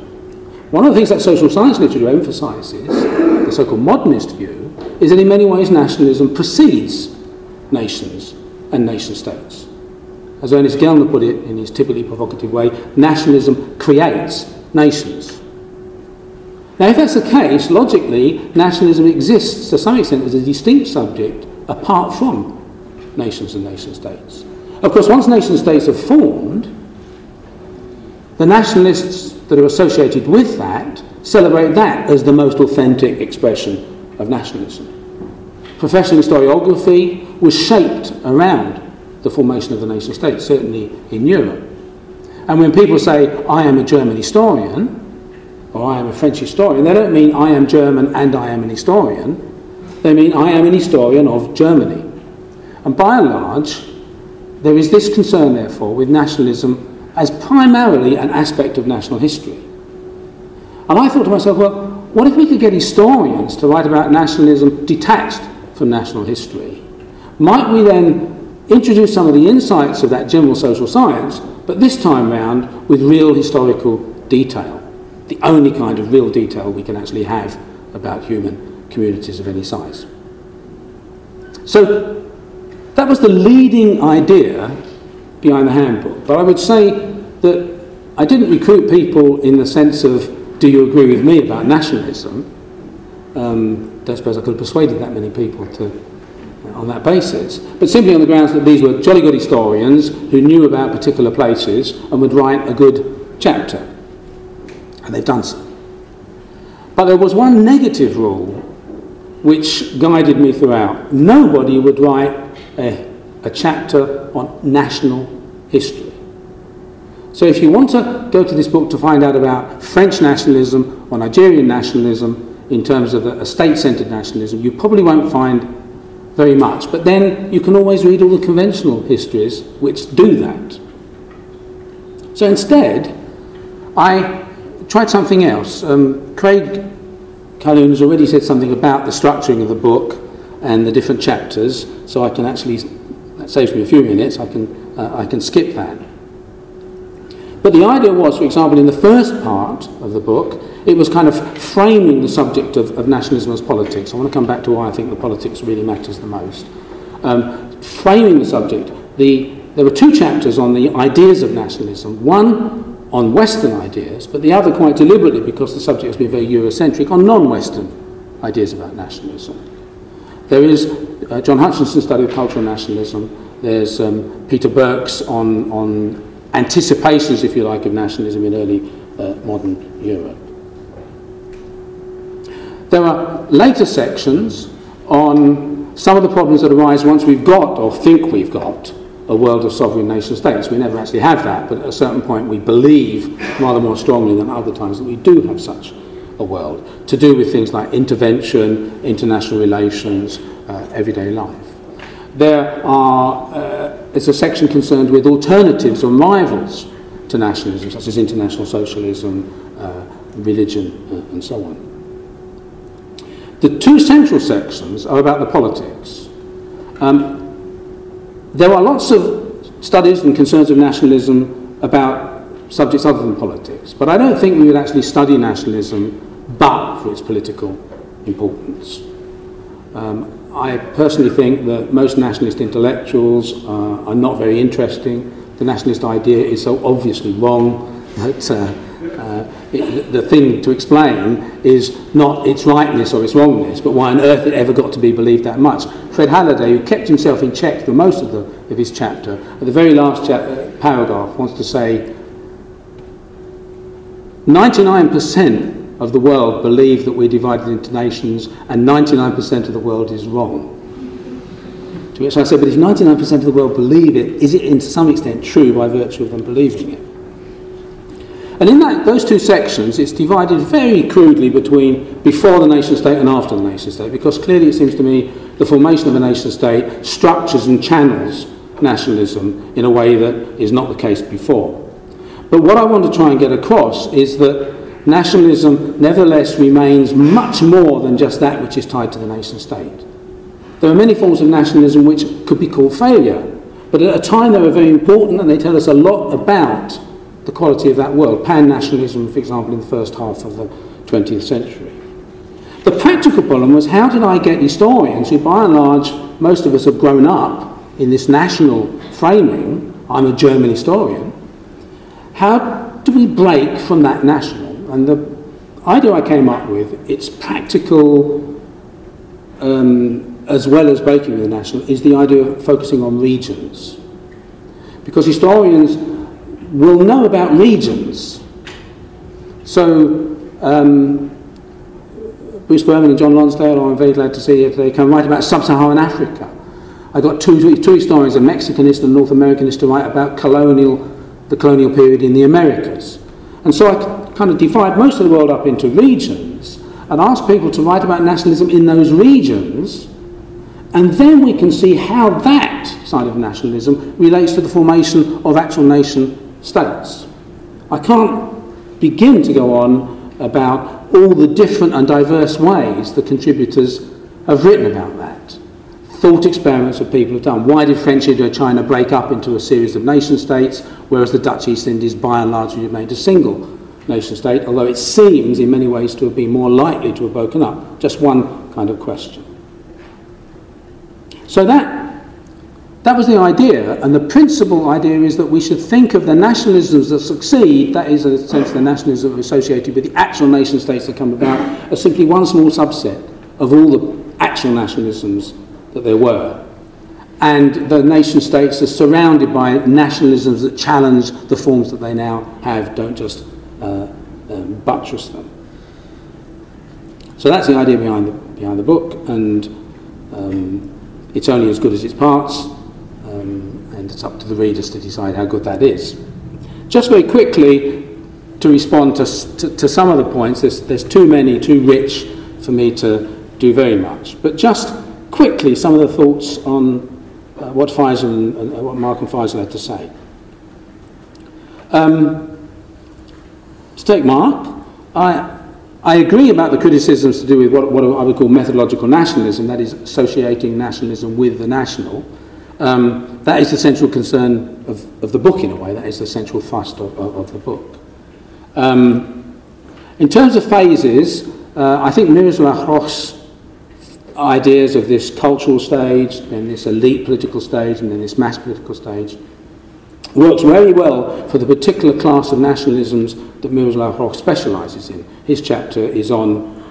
[SPEAKER 5] one of the things that social science literature emphasises, the so-called modernist view, is that in many ways nationalism precedes nations and nation states. As Ernest Gellner put it in his typically provocative way, nationalism creates nations. Now, if that's the case, logically, nationalism exists to some extent as a distinct subject apart from nations and nation states. Of course, once nation states are formed, the nationalists that are associated with that celebrate that as the most authentic expression of nationalism. Professional historiography was shaped around the formation of the nation state, certainly in Europe. And when people say, I am a German historian, or I am a French historian, they don't mean I am German and I am an historian. They mean I am an historian of Germany. And by and large, there is this concern, therefore, with nationalism as primarily an aspect of national history. And I thought to myself, well, what if we could get historians to write about nationalism detached from national history? Might we then introduce some of the insights of that general social science, but this time round with real historical detail, the only kind of real detail we can actually have about human communities of any size. So that was the leading idea behind the handbook. But I would say that I didn't recruit people in the sense of, do you agree with me about nationalism? Don't suppose I could have persuaded that many people on that basis, but simply on the grounds that these were jolly good historians who knew about particular places and would write a good chapter. And they've done so. But there was one negative rule which guided me throughout. Nobody would write a chapter on national history. So if you want to go to this book to find out about French nationalism or Nigerian nationalism in terms of a state-centred nationalism, you probably won't find very much. But then you can always read all the conventional histories which do that. So instead, I tried something else. Craig Calhoun has already said something about the structuring of the book and the different chapters, so I can actually, that saves me a few minutes, I can skip that. But the idea was, for example, in the first part of the book, it was kind of framing the subject of nationalism as politics. I want to come back to why I think the politics really matters the most. Framing the subject, there were two chapters on the ideas of nationalism, one on Western ideas, but the other quite deliberately, because the subject has been very Eurocentric, on non-Western ideas about nationalism. There is John Hutchinson's study of cultural nationalism. There's Peter Burke's on anticipations, if you like, of nationalism in early modern Europe. There are later sections on some of the problems that arise once we've got, or think we've got, a world of sovereign nation states. We never actually have that, but at a certain point we believe rather more strongly than other times that we do have such a world, to do with things like intervention, international relations, everyday life. There is a section concerned with alternatives or rivals to nationalism, such as international socialism, religion, and so on. The two central sections are about the politics. There are lots of studies and concerns of nationalism about subjects other than politics, but I don't think we would actually study nationalism but for its political importance. I personally think that most nationalist intellectuals are not very interesting. The nationalist idea is so obviously wrong that the thing to explain is not its rightness or its wrongness, but why on earth it ever got to be believed that much. Fred Halliday, who kept himself in check for most of his chapter, at the very last paragraph wants to say 99% of the world believe that we're divided into nations, and 99% of the world is wrong. To which I said, but if 99% of the world believe it, is it in some extent true by virtue of them believing it? And in those two sections, it's divided very crudely between before the nation state and after the nation state, because clearly it seems to me the formation of a nation state structures and channels nationalism in a way that is not the case before. But what I want to try and get across is that nationalism nevertheless remains much more than just that which is tied to the nation state. There are many forms of nationalism which could be called failure, but at a time they were very important and they tell us a lot about the quality of that world. Pan-nationalism, for example, in the first half of the 20th century. The practical problem was, how did I get historians, who by and large most of us have grown up in this national framing, I'm a German historian, how do we break from that national? And the idea I came up with, it's practical as well as breaking with the national, is the idea of focusing on regions. Because historians will know about regions. So, Bruce Berman and John Lonsdale, who I'm very glad to see here today, can write about sub-Saharan Africa. I got two historians, a Mexicanist and a North Americanist, to write about the colonial period in the Americas. And so I kind of divide most of the world up into regions and ask people to write about nationalism in those regions, and then we can see how that side of nationalism relates to the formation of actual nation states. I can't begin to go on about all the different and diverse ways the contributors have written about that. Thought experiments that people have done. Why did French Indochina break up into a series of nation states, whereas the Dutch East Indies by and large remained a single nation state, although it seems in many ways to have been more likely to have broken up? Just one kind of question. So that was the idea, and the principal idea is that we should think of the nationalisms that succeed, that is, in a sense, the nationalism associated with the actual nation states that come about, as simply one small subset of all the actual nationalisms that there were. And the nation states are surrounded by nationalisms that challenge the forms that they now have, don't just buttress them. So that's the idea behind the book, and it's only as good as its parts, and it's up to the readers to decide how good that is. Just very quickly, to respond to some of the points, there's too many, too rich for me to do very much. But just quickly, some of the thoughts on what Faisal and what Mark and Faisal had to say. To take Mark, I agree about the criticisms to do with what I would call methodological nationalism, that is, associating nationalism with the national. That is the central concern of the book, in a way. That is the central thrust of the book. In terms of phases, I think Mirza Lachroch's ideas of this cultural stage, then this elite political stage, and then this mass political stage, works very well for the particular class of nationalisms that Mirza Lachroch specialises in. His chapter is on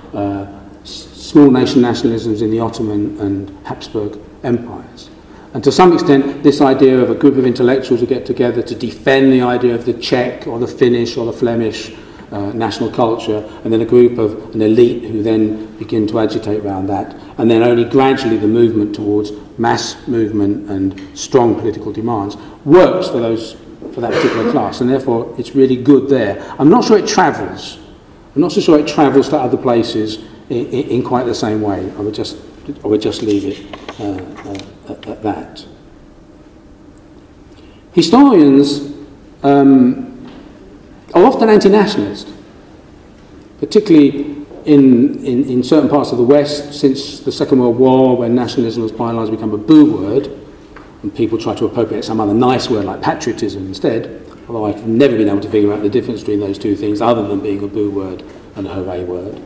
[SPEAKER 5] small nation nationalisms in the Ottoman and Habsburg empires. And to some extent, this idea of a group of intellectuals who get together to defend the idea of the Czech or the Finnish or the Flemish national culture, and then a group of an elite who then begin to agitate around that, and then only gradually the movement towards mass movement and strong political demands works for that particular class, and therefore it's really good there. I'm not sure it travels. I'm not so sure it travels to other places in quite the same way. I would just leave it at that. Historians are often anti-nationalist, particularly in certain parts of the West since the Second World War, when nationalism has by and large become a boo word, and people try to appropriate some other nice word like patriotism instead, although I've never been able to figure out the difference between those two things other than being a boo word and a hooray word.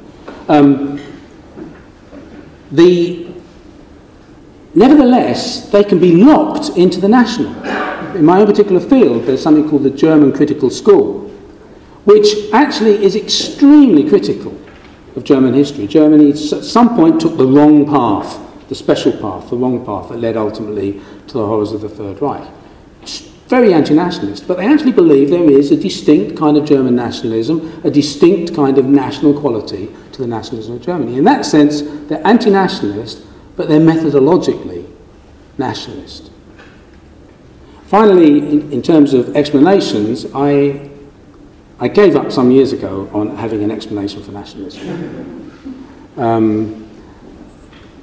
[SPEAKER 5] nevertheless, they can be locked into the national. In my own particular field, there's something called the German Critical School, which actually is extremely critical of German history. Germany at some point took the wrong path, the special path, the wrong path that led ultimately to the horrors of the Third Reich. It's very anti-nationalist, but they actually believe there is a distinct kind of German nationalism, a distinct kind of national quality to the nationalism of Germany. In that sense, they're anti-nationalist, but they're methodologically nationalist. Finally, in terms of explanations, I gave up some years ago on having an explanation for nationalism.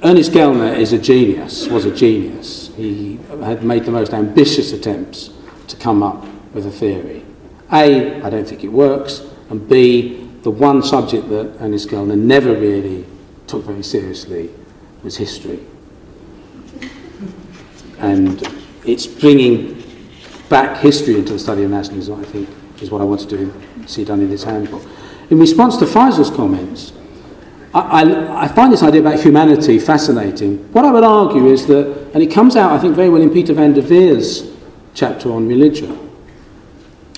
[SPEAKER 5] Ernest Gellner is a genius, was a genius. He had made the most ambitious attempts to come up with a theory. A, I don't think it works, and B, the one subject that Ernest Gellner never really took very seriously was history. And it's bringing back history into the study of nationalism, I think, is what I want to see done in this handbook. In response to Faisal's comments, I find this idea about humanity fascinating. What I would argue is that, and it comes out, I think, very well in Peter van der Veer's chapter on religion,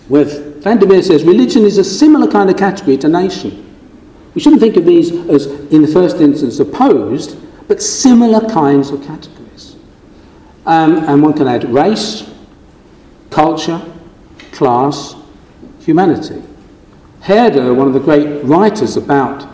[SPEAKER 5] where van der Veer says religion is a similar kind of category to nation. We shouldn't think of these as, in the first instance, opposed, but similar kinds of categories. And one can add race, culture, class, humanity. Herder, one of the great writers about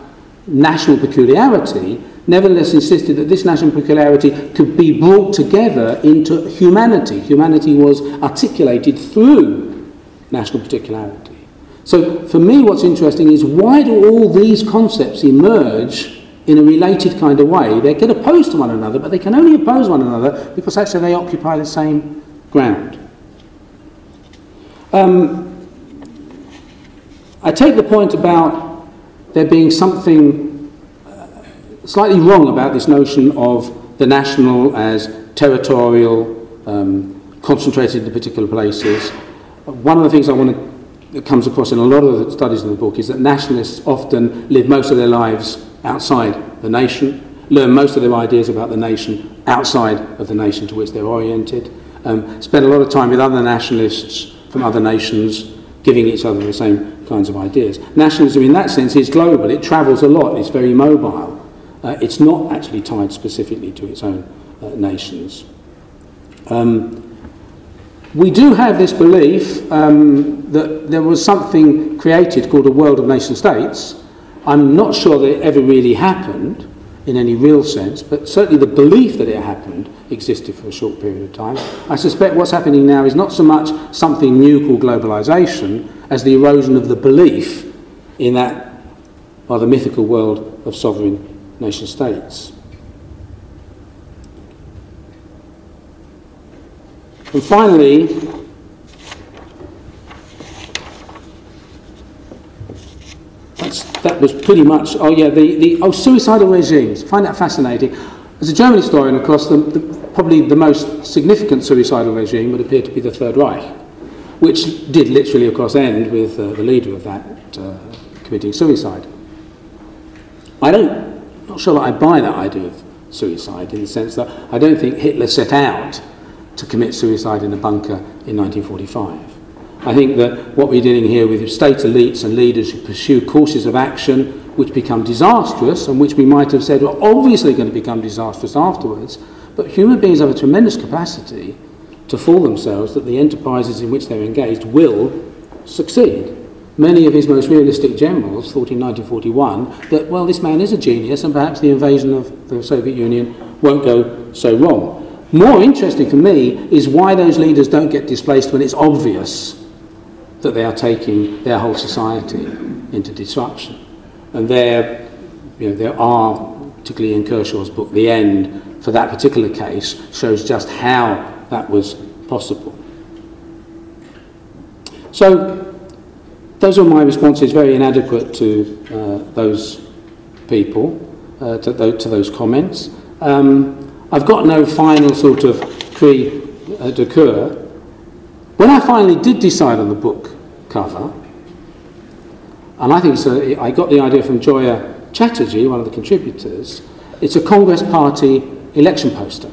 [SPEAKER 5] national peculiarity, nevertheless insisted that this national peculiarity could be brought together into humanity. Humanity was articulated through national particularity. So for me what's interesting is, why do all these concepts emerge in a related kind of way? They get opposed to one another, but they can only oppose one another because actually they occupy the same ground. I take the point about there being something slightly wrong about this notion of the national as territorial, concentrated in particular places. One of the things that comes across in a lot of the studies in the book is that nationalists often live most of their lives outside the nation, learn most of their ideas about the nation outside of the nation to which they're oriented, spend a lot of time with other nationalists from other nations, giving each other the same kinds of ideas. Nationalism in that sense is global. It travels a lot. It's very mobile. It's not actually tied specifically to its own nations. We do have this belief that there was something created called a world of nation states. I'm not sure that it ever really happened in any real sense, but certainly the belief that it happened existed for a short period of time. I suspect what's happening now is not so much something new called globalization as the erosion of the belief in that rather mythical world of sovereign nation states. And finally, that was pretty much, suicidal regimes. I find that fascinating. As a German historian, of course, probably the most significant suicidal regime would appear to be the Third Reich, which did literally, of course, end with the leader of that committing suicide. I'm not sure that I buy that idea of suicide, in the sense that I don't think Hitler set out to commit suicide in a bunker in 1945. I think that what we're dealing here with state elites and leaders who pursue courses of action which become disastrous, and which we might have said were obviously going to become disastrous afterwards, but human beings have a tremendous capacity to fool themselves that the enterprises in which they're engaged will succeed. Many of his most realistic generals thought in 1941 that, well, this man is a genius and perhaps the invasion of the Soviet Union won't go so wrong. More interesting for me is why those leaders don't get displaced when it's obvious that they are taking their whole society into disruption. And there are, particularly in Kershaw's book, The End, for that particular case, shows just how that was possible. So those are my responses, very inadequate to those people, to those comments. I've got no final sort of cri de coeur. When I finally did decide on the book cover, and I think I got the idea from Joya Chatterjee, one of the contributors, it's a Congress Party election poster.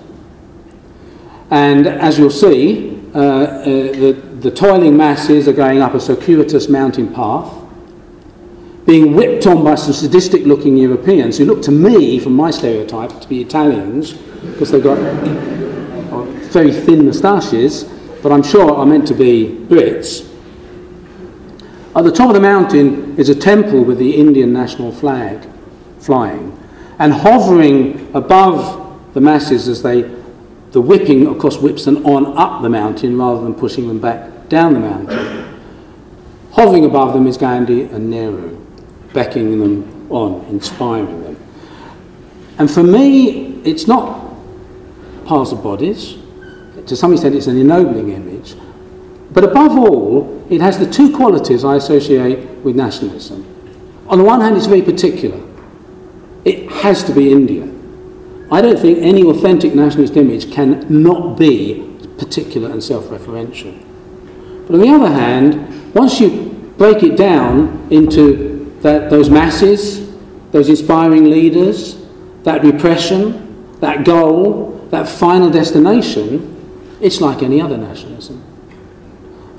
[SPEAKER 5] And as you'll see, the toiling masses are going up a circuitous mountain path, being whipped on by some sadistic-looking Europeans who look to me, from my stereotype, to be Italians, because they've got very thin moustaches, but I'm sure are meant to be Brits. At the top of the mountain is a temple with the Indian national flag flying, and hovering above the masses as the whipping, of course, whips them on up the mountain rather than pushing them back down the mountain. Hovering above them is Gandhi and Nehru, beckoning them on, inspiring them. And for me, it's not piles of bodies. To some extent, it's an ennobling image. But above all, it has the two qualities I associate with nationalism. On the one hand, it's very particular. It has to be India. I don't think any authentic nationalist image can not be particular and self-referential. But on the other hand, once you break it down into those masses, those inspiring leaders, that repression, that goal, that final destination, it's like any other nationalism.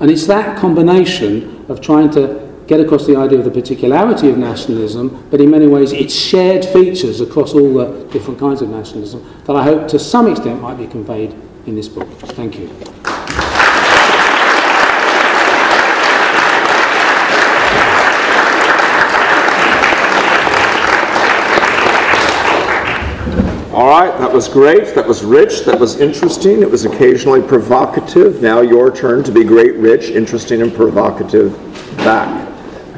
[SPEAKER 5] And it's that combination of trying to get across the idea of the particularity of nationalism, but in many ways its shared features across all the different kinds of nationalism that I hope to some extent might be conveyed in this book. Thank you.
[SPEAKER 1] All right, that was great, that was rich, that was interesting, it was occasionally provocative. Now your turn to be great, rich, interesting, and provocative back.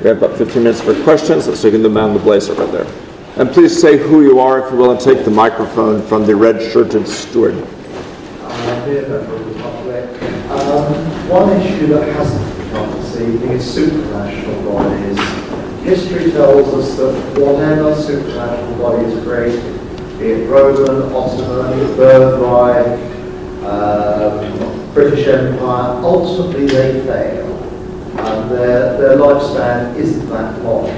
[SPEAKER 1] We have about 15 minutes for questions. Let's take them down the blazer right there. And please say who you are if you're willing to take the microphone from the red-shirted steward.
[SPEAKER 6] One issue that hasn't become deceiving is supranational bodies. History tells us that whatever supranational bodies create, be it Roman, Ottoman, Third Reich, British Empire, ultimately they fail. And their lifespan isn't that long.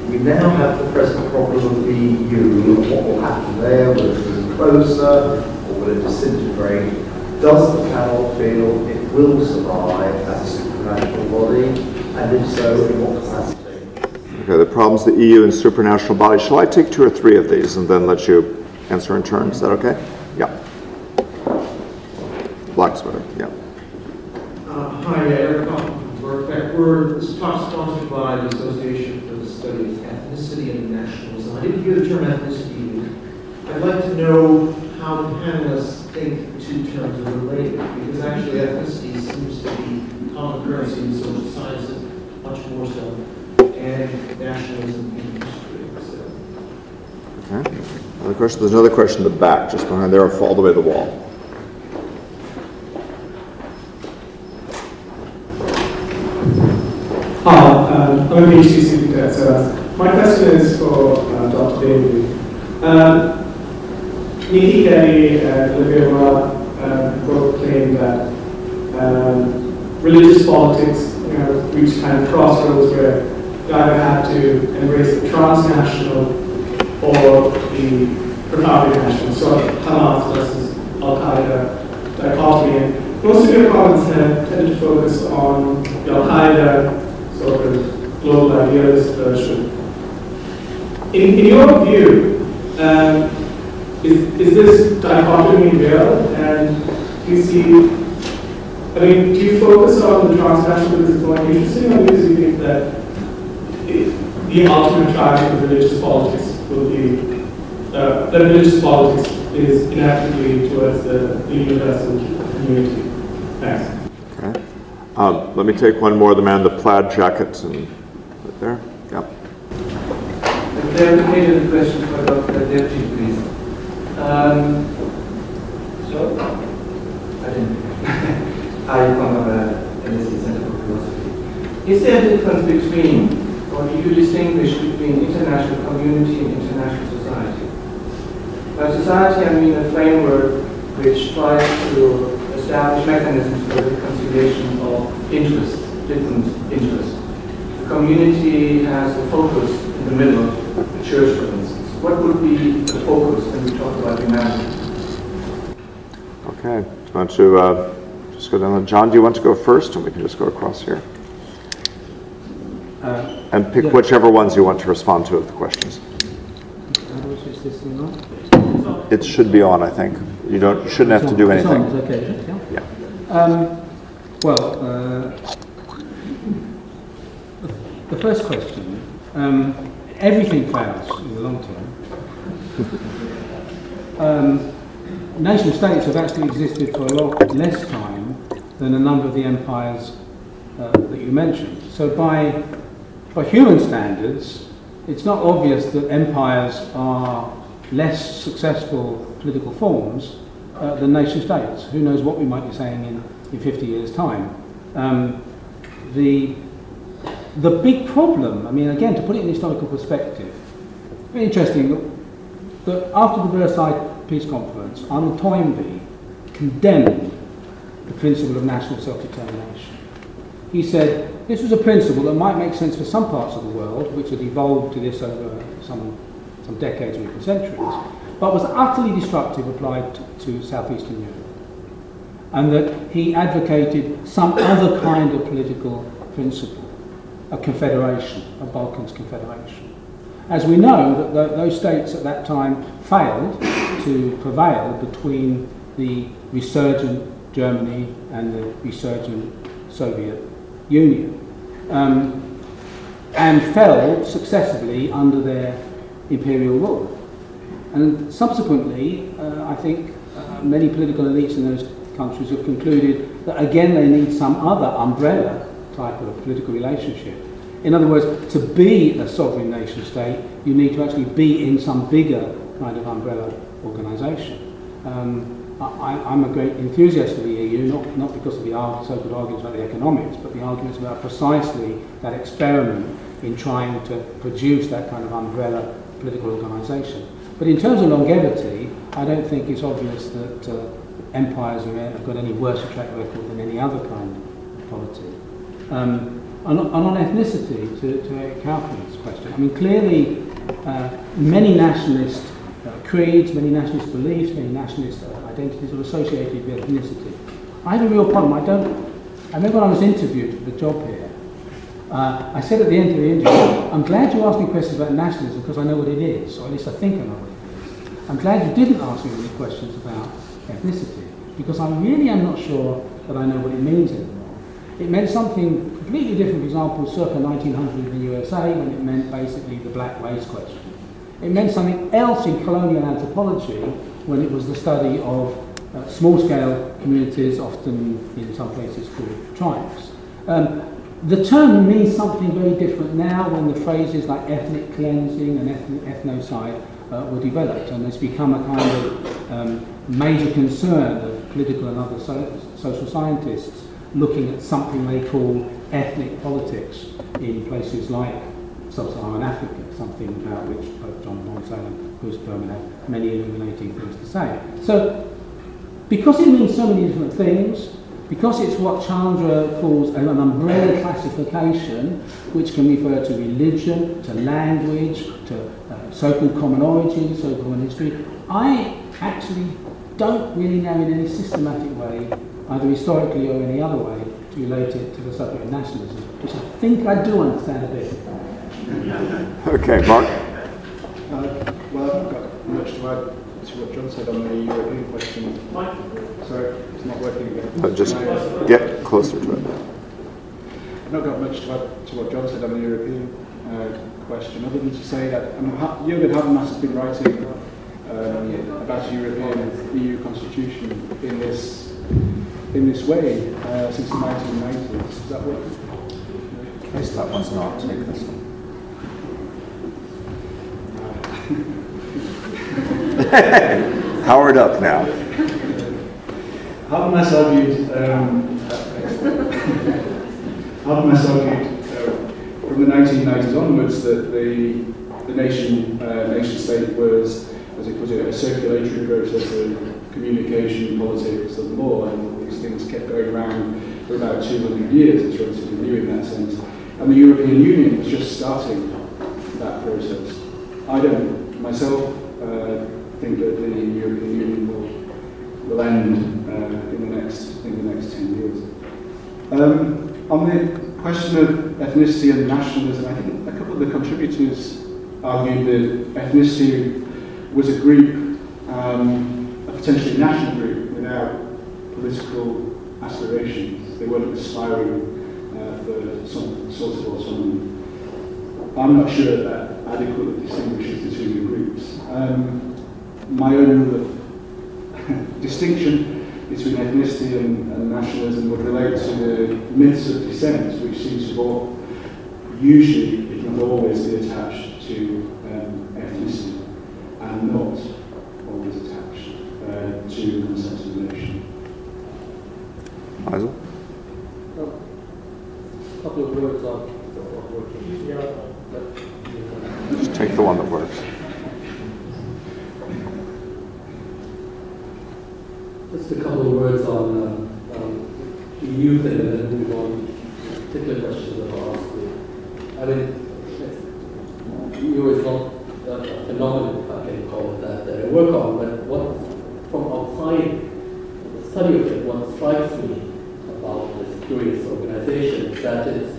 [SPEAKER 6] We now have the present problem of the EU, and what will happen there, will it move closer, or will it disintegrate? Does the panel feel it will survive as a supranational body, and if so, in what capacity?
[SPEAKER 1] Okay, the problems the EU and supranational bodies. Shall I take 2 or 3 of these and then let you answer in turn? Is that okay? Yeah. Black sweater, yeah.
[SPEAKER 3] Hi, Eric. We're sponsored by the Association for the Study of Ethnicity and Nationalism. I didn't hear the term ethnicity used. I'd like to know how the panelists think the two terms are related, because actually ethnicity seems to be common currency in social sciences, much more so, and nationalism in history. So.
[SPEAKER 1] Okay. Another question? There's another question in the back, just behind there, all the way to the wall.
[SPEAKER 7] Hi, I'm a PhD student at SOAS. My question is for Dr. Devji. Nikki Kelly and Olivia both claim that religious politics reached kind of crossroads where you either had to embrace the transnational or the profoundly national, so Hamas versus Al-Qaeda dichotomy. And most of your comments have tended to focus on the Al-Qaeda sort of global idealist version. In your view, is this dichotomy real? And do you see, do you focus on the transnational because it's more interesting, or because you think that the ultimate triumph of religious politics will be, that religious politics is inevitably towards the universal community? Thanks.
[SPEAKER 1] Okay. Let me take one more. The man in the plaid jacket and right there. Yeah.
[SPEAKER 8] A clarification question for Dr. Devji, please. I come from the ASEN Center for Philosophy. Is there a difference between, or do you distinguish between international community and international society? By society, I mean a framework which tries to establish mechanisms for the reconciliation of interests, different interests. The community has the focus in the middle, the church, for instance. What would be the focus when we talk about humanity?
[SPEAKER 1] Okay. Do you want to just go down? John, do you want to go first, and we can just go across here? And pick whichever ones you want to respond to of the questions.
[SPEAKER 5] Is this thing on?
[SPEAKER 1] It should be on, I think. You shouldn't have to do anything.
[SPEAKER 5] It's okay,
[SPEAKER 1] Yeah.
[SPEAKER 5] Well, the first question, everything fails in the long term. Nation states have actually existed for a lot less time than a number of the empires that you mentioned. So by human standards, it's not obvious that empires are less successful political forms than nation states. Who knows what we might be saying in 50 years' time. The big problem, I mean, again, to put it in historical perspective, very interesting that after the Versailles Peace Conference, Arnold Toynbee condemned the principle of national self-determination. He said this was a principle that might make sense for some parts of the world, which had evolved to this over some decades or even centuries, but was utterly destructive applied to southeastern Europe. And that he advocated some other kind of political principle, a confederation, a Balkans confederation. As we know, that those states at that time failed to prevail between the resurgent Germany and the resurgent Soviet Union, and fell successively under their imperial rule. And subsequently, I think many political elites in those countries have concluded that again they need some other umbrella type of political relationship. In other words, to be a sovereign nation state, you need to actually be in some bigger kind of umbrella organisation. I'm a great enthusiast of the EU, not because of the so-called arguments about the economics, but the arguments about precisely that experiment in trying to produce that kind of umbrella political organisation. But in terms of longevity, I don't think it's obvious that empires have got any worse a track record than any other kind of polity. And on ethnicity, to Eric Kaufmann's question, I mean, clearly many nationalist creeds, many nationalist beliefs, many nationalist identities are associated with ethnicity. I have a real problem. I remember when I was interviewed for the job here, I said at the end of the interview, I'm glad you asked me questions about nationalism because I know what it is, or at least I think I know what it is. I'm glad you didn't ask me any questions about ethnicity, because I really am not sure that I know what it means anymore. It meant something completely different, for example, circa 1900 in the USA, when it meant basically the black race question. It meant something else in colonial anthropology, when it was the study of small-scale communities, often in some places called tribes. The term means something very different now when the phrases like ethnic cleansing and ethnocide were developed, and it's become a kind of major concern of political and other social scientists looking at something they call ethnic politics in places like sub-Saharan Africa, something about which both John Breuilly and Bruce Berman have many illuminating things to say. So, because it means so many different things, because it's what Chandra calls an umbrella classification, which can refer to religion, to language, to so-called common origin, so-called common history, I actually don't really know in any systematic way, either historically or any other way, to relate it to the subject of nationalism, which I think I do understand a bit.
[SPEAKER 1] Okay, Mark?
[SPEAKER 2] Well, I've not got much to add to what John said on the European question. Sorry, it's not working again.
[SPEAKER 1] Just get closer to it.
[SPEAKER 2] I've not got much to add to what John said on the European question, other than to say that Jürgen Habermas has been writing about the European EU constitution in this way since the 1990s. Does that work?
[SPEAKER 1] Yes, that one's not. Take this one. Powered up now.
[SPEAKER 2] Habermas argued from the 1990s onwards that the nation state was, as he put it, a circulatory process of communication, politics, and law, and these things kept going around for about 200 years. It's relatively new in that sense. And the European Union was just starting that process. I don't myself think that the European Union will end next 10 years. On the question of ethnicity and nationalism, I think a couple of the contributors argued that ethnicity was a group, a potentially national group, without political aspirations. They weren't aspiring for some sort of autonomy. I'm not sure that adequately distinguishes the two groups. My own rule of distinction between ethnicity and nationalism would relate to the myths of descent, which seems to all usually, if not always, be attached to ethnicity and not always attached to the concept of nation.
[SPEAKER 1] Faisal?
[SPEAKER 4] A couple of words on working.
[SPEAKER 1] Just take the one that works.
[SPEAKER 4] Just a couple of words on the EU thing and then move on to particular questions that are asked. I mean, EU is not a phenomenon, if I can call it that I work on, but what, from outside the study of it, what strikes me about this curious organization is that it's,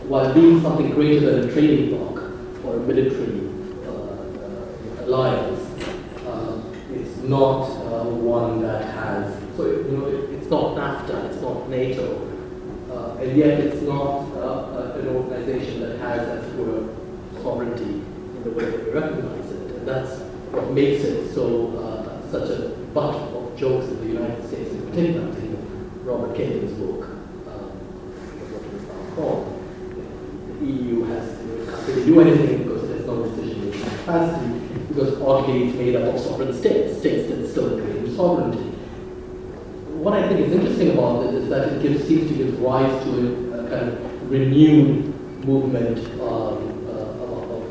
[SPEAKER 4] while being something greater than a trading bloc or a military alliance, it's not one that has, so it's not NAFTA, it's not NATO, and yet it's not an organization that has, as it were, sovereignty in the way that we recognize it. And that's what makes it so such a butt of jokes in the United States in particular. I think Robert Kagan's book, what it is now called. The EU can't really do anything because there's no decision-making capacity, because oddly it's made up of sovereign states that still claim sovereignty. What I think is interesting about it is that it seems to give rise to a kind of renewed movement of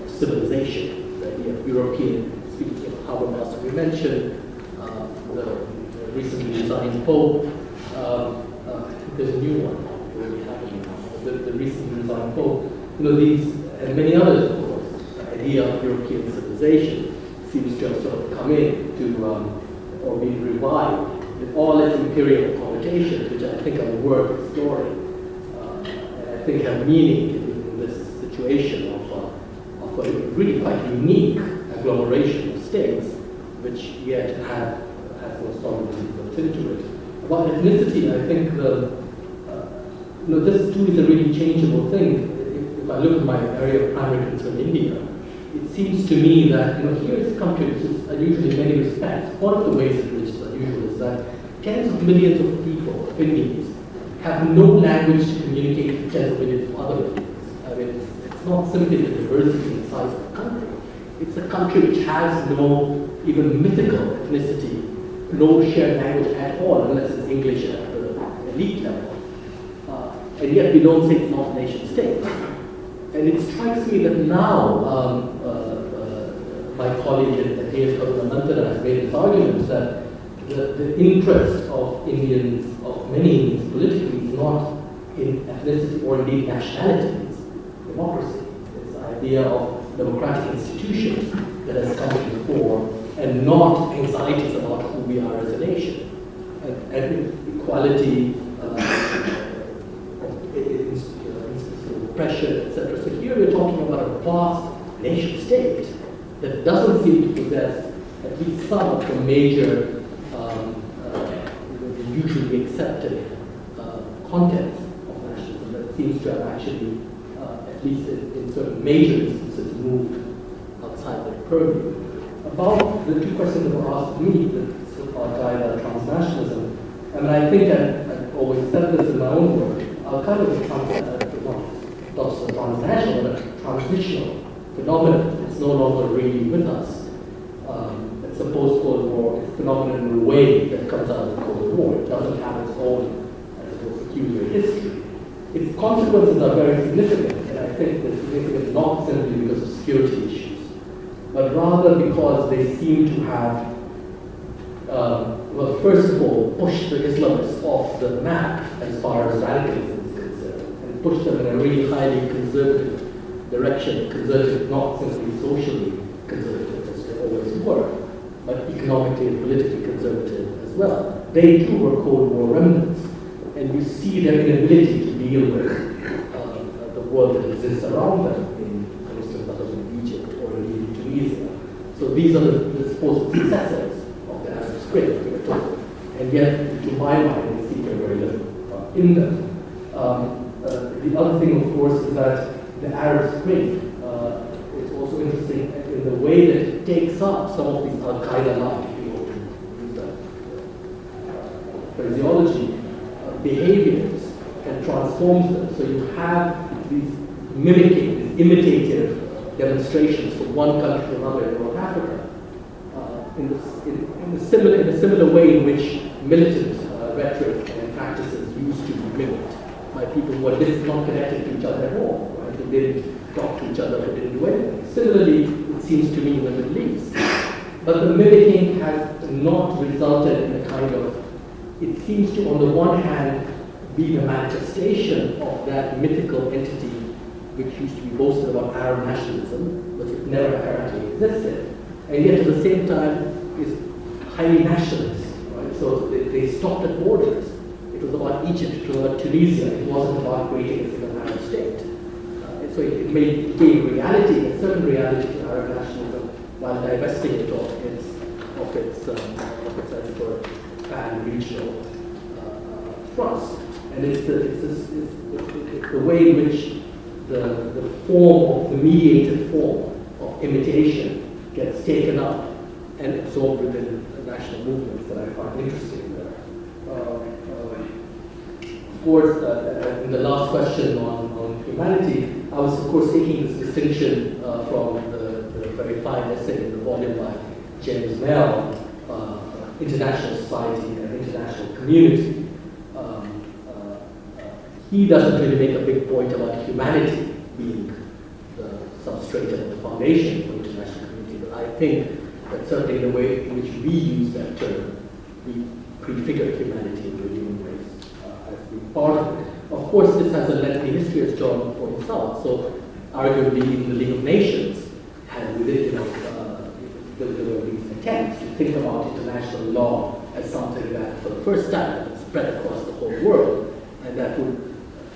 [SPEAKER 4] civilization. The idea of European, speaking of Habermas, we mentioned the recently resigned Pope. I think there's a new one already happening now. The recently resigned Pope. These and many others, of course. The idea of European civilization seems to have sort of come in to or been revived with all its imperial connotations, which I think are worth exploring, and I think have meaning in this situation of a really quite unique agglomeration of states, which yet has no sovereignty built into it. About ethnicity, I think this too is a really changeable thing. If I look at my area of primary concern, India, it seems to me that here is a country which is unusual in many respects. One of the ways in which it's unusual is that tens of millions of people, Indians, have no language to communicate with tens of millions of other Indians. I mean, it's not simply the diversity and size of the country. It's a country which has no even mythical ethnicity, no shared language at all, unless it's English at the elite level. And yet we don't say it's not a nation state. And it strikes me that now my colleague at ASEN has made this argument that the interest of Indians, of many Indians politically, is not in ethnicity or indeed nationality, it's democracy. It's the idea of democratic institutions that has come to the fore, and not anxieties about who we are as a nation. And equality, oppression, etc. So here we're talking about a vast nation state that doesn't seem to possess at least some of the major usually accepted contents of nationalism that seems to have actually, at least in certain major instances, moved outside their purview. About the two questions that were asked me, the so-called dialogue transnationalism, I mean, I think I've always said this in my own work, Al-Qaeda is not just a transnational, but a transitional phenomenon. It's no longer really with us. It's a post-Cold War phenomenon in a way that comes out of the Cold War. It doesn't have its own, as it was, peculiar history. Its consequences are very significant, and I think they're significant not simply because of security issues, but rather because they seem to have, well, first of all, pushed the Islamists off the map as far as radicalism is concerned, and pushed them in a really highly conservative direction, conservative not simply socially conservative as they always were, but economically and politically conservative as well. they too were Cold War remnants. And you see their inability to deal with the world that exists around them, for instance, in Egypt or in Tunisia. So these are the supposed successors of the Arab Spring, we were told. And yet, to my mind, they see very little in them. The other thing, of course, is that the Arab Spring is also interesting in the way that it takes up some of these Al-Qaeda-like, if you want to use that phraseology, behaviors and transforms them. So you have these mimicking, these imitative demonstrations from one country to another in North Africa, in a similar way in which militant rhetoric and practices used to be mimicked by people who were not connected to each other at all, right? Who didn't talk to each other, who didn't do anything. Similarly, it seems to me in the Middle East. But the mimicking has not resulted in a kind of, it seems to, on the one hand, be the manifestation of that mythical entity which used to be boasted about Arab nationalism, but it never apparently existed. And yet, at the same time, is highly nationalist. Right? So they stopped at borders. It was about Egypt to Tunisia. It wasn't about creating a single Arab state. And so it gave reality, a certain reality to Arab nationalism, while divesting it of its as it were, pan-regional thrust. And it's the way in which the form of the mediated form of imitation gets taken up and absorbed within the national movements that I find interesting there. Of course, in the last question on humanity, I was of course taking this distinction from the very fine essay in the volume by James Bell, International Society and International Community. He doesn't really make a big point about humanity being the substratum or the foundation for international community, but I think that certainly the way in which we use that term, we prefigure humanity in the human race as being part of it. Of course, this has a lengthy history, as John points out, so arguably in the League of Nations, and within, there were these attempts to think about international law as something that, for the first time, would spread across the whole world, and that would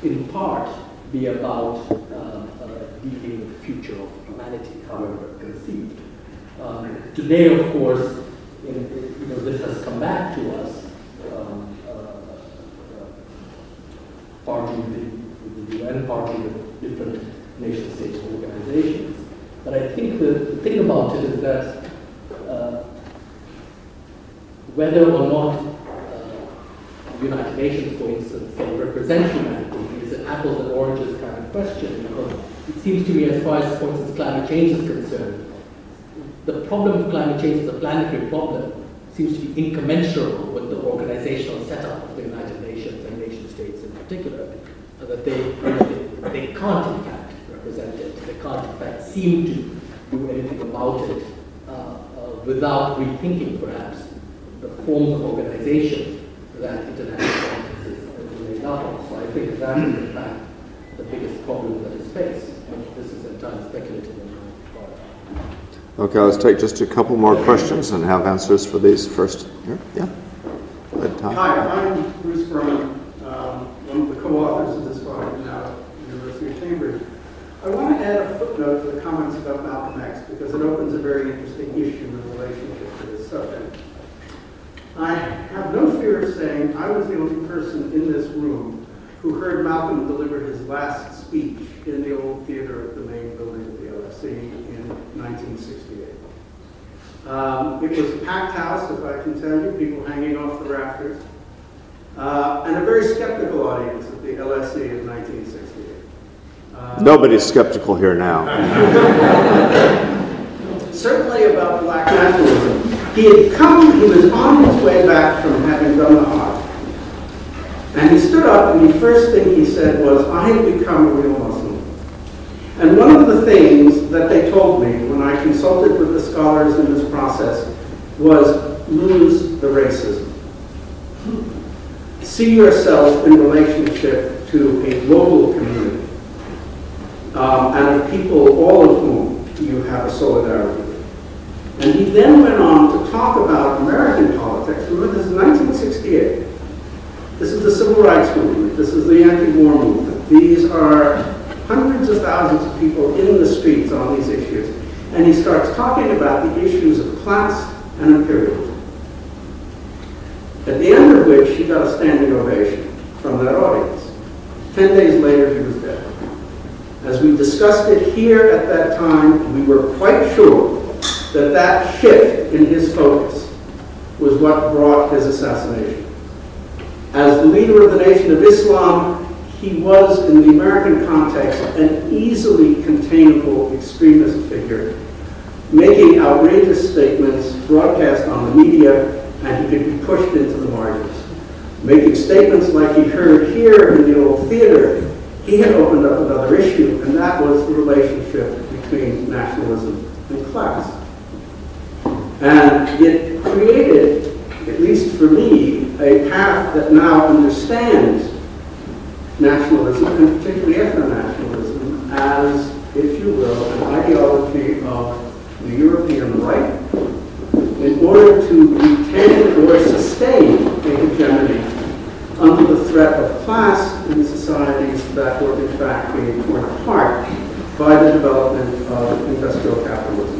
[SPEAKER 4] in part be about dealing with the future of humanity, however conceived. Today, of course, this has come back to us, partly with the UN, partly with different nation-state organizations. But I think the thing about it is that whether or not the United Nations, for instance, can represent humanity is an apples and oranges kind of question, because it seems to me, as far as, for instance, climate change is concerned, the problem of climate change is a planetary problem, seems to be incommensurable with the organizational setup of the United Nations and nation states in particular, that they can't in fact represent it, they can't in fact seem to do anything about it without rethinking perhaps the forms of organization that international politics is made up of. So I think that is in fact the biggest problem that is faced, and this is entirely speculative on my part.
[SPEAKER 1] Okay, let's take just a couple more questions and have answers for these first. Here, yeah.
[SPEAKER 9] Hi, I'm Bruce Berman, one of the co-authors of this volume now at the University of Cambridge. I want to add a footnote to the comments about Malcolm X because it opens a very interesting issue in relationship to this subject. I have no fear of saying I was the only person in this room who heard Malcolm deliver his last speech in the old theater at the main building of the LSE in 1968. It was a packed house, if I can tell you, people hanging off the rafters, and a very skeptical audience at the LSE in 1968.
[SPEAKER 1] Nobody's skeptical here now.
[SPEAKER 9] Certainly about black nationalism. He was on his way back from having done the Hajj. And he stood up and the first thing he said was, I have become a real Muslim. And one of the things that they told me when I consulted with the scholars in this process was, lose the racism. See yourself in relationship to a global community and of people, all of whom you have a solidarity with. And he then went on to talk talk about American politics, remember this is 1968. This is the Civil Rights Movement. This is the anti-war movement. These are hundreds of thousands of people in the streets on these issues. And he starts talking about the issues of class and imperialism. At the end of which, he got a standing ovation from that audience. 10 days later, he was dead. As we discussed it here at that time, we were quite sure that that shift in his focus was what brought his assassination. As the leader of the Nation of Islam, he was, in the American context, an easily containable extremist figure, making outrageous statements broadcast on the media, and he could be pushed into the margins. Making statements like he heard here in the old theater, he had opened up another issue, and that was the relationship between nationalism and class. And it created, at least for me, a path that now understands nationalism, and particularly ethno-nationalism, as, if you will, an ideology of the European right in order to retain or sustain a hegemony under the threat of class in societies that were in fact being torn apart by the development of industrial capitalism.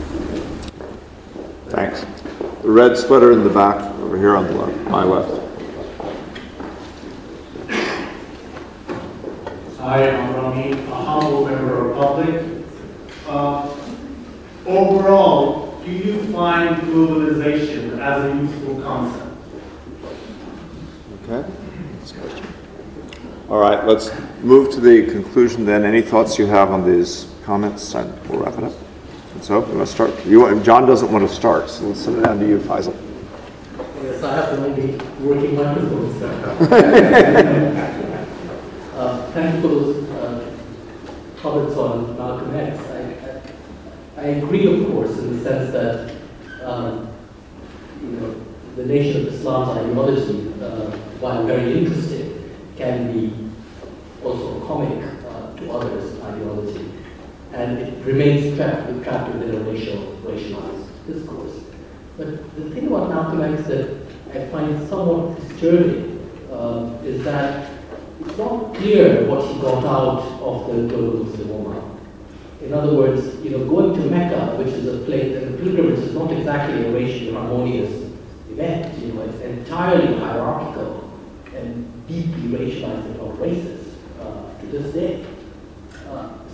[SPEAKER 1] Thanks. The red sweater in the back over here on the left, my left.
[SPEAKER 10] Hi, I'm Rami, a humble member of public. Overall, do you find globalization as a useful concept?
[SPEAKER 1] Okay. All right, let's move to the conclusion then. Any thoughts you have on these comments? And we'll wrap it up. So, you want to start? John doesn't want to start, so let's send it down to you, Faisal.
[SPEAKER 4] Yes, I have to only working microphones. Thank you for those comments on Malcolm X. I agree, of course, in the sense that the Nation of Islam's ideology, while very interesting, can be also comic to others' ideology. And it remains trapped within a racialized discourse. But the thing about Malcolm X that I find somewhat disturbing is that it's not clear what he got out of the global Muslim Ummah. In other words, going to Mecca, which is a place, and the pilgrimage is not exactly a racially harmonious event. It's entirely hierarchical and deeply racialized and not racist to this day.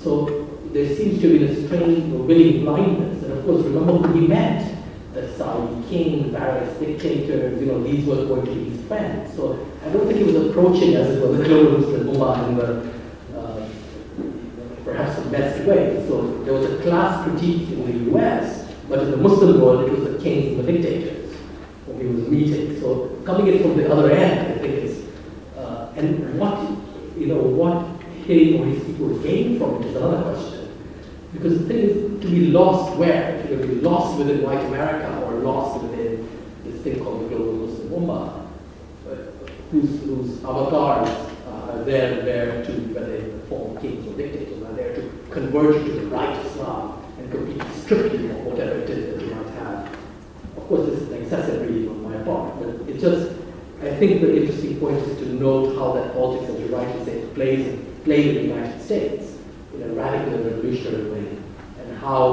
[SPEAKER 4] So there seems to be this strange or willing blindness. And of course, remember who he met. The Saudi king, various dictators, these were going to be his friends. So I don't think he was approaching, as it was, the global Muslim Ummah in the perhaps the best way. So there was a class critique in the US, but in the Muslim world, it was the kings and the dictators whom he was meeting. So coming in from the other end, I think is, and what he or his people gain from it is another question. Because the thing is, to be lost where? To be lost within white America or lost within this thing called the global Muslim Ummah, whose avatars are there to, whether in the form of kings or dictators, are there to converge to the right Islam and compete strictly on whatever it is that you might have. Of course, this is an excessive reading on my part, but it just, I think the interesting point is to note how that politics, as you rightly say, played in the United States in a radical and revolutionary way, and how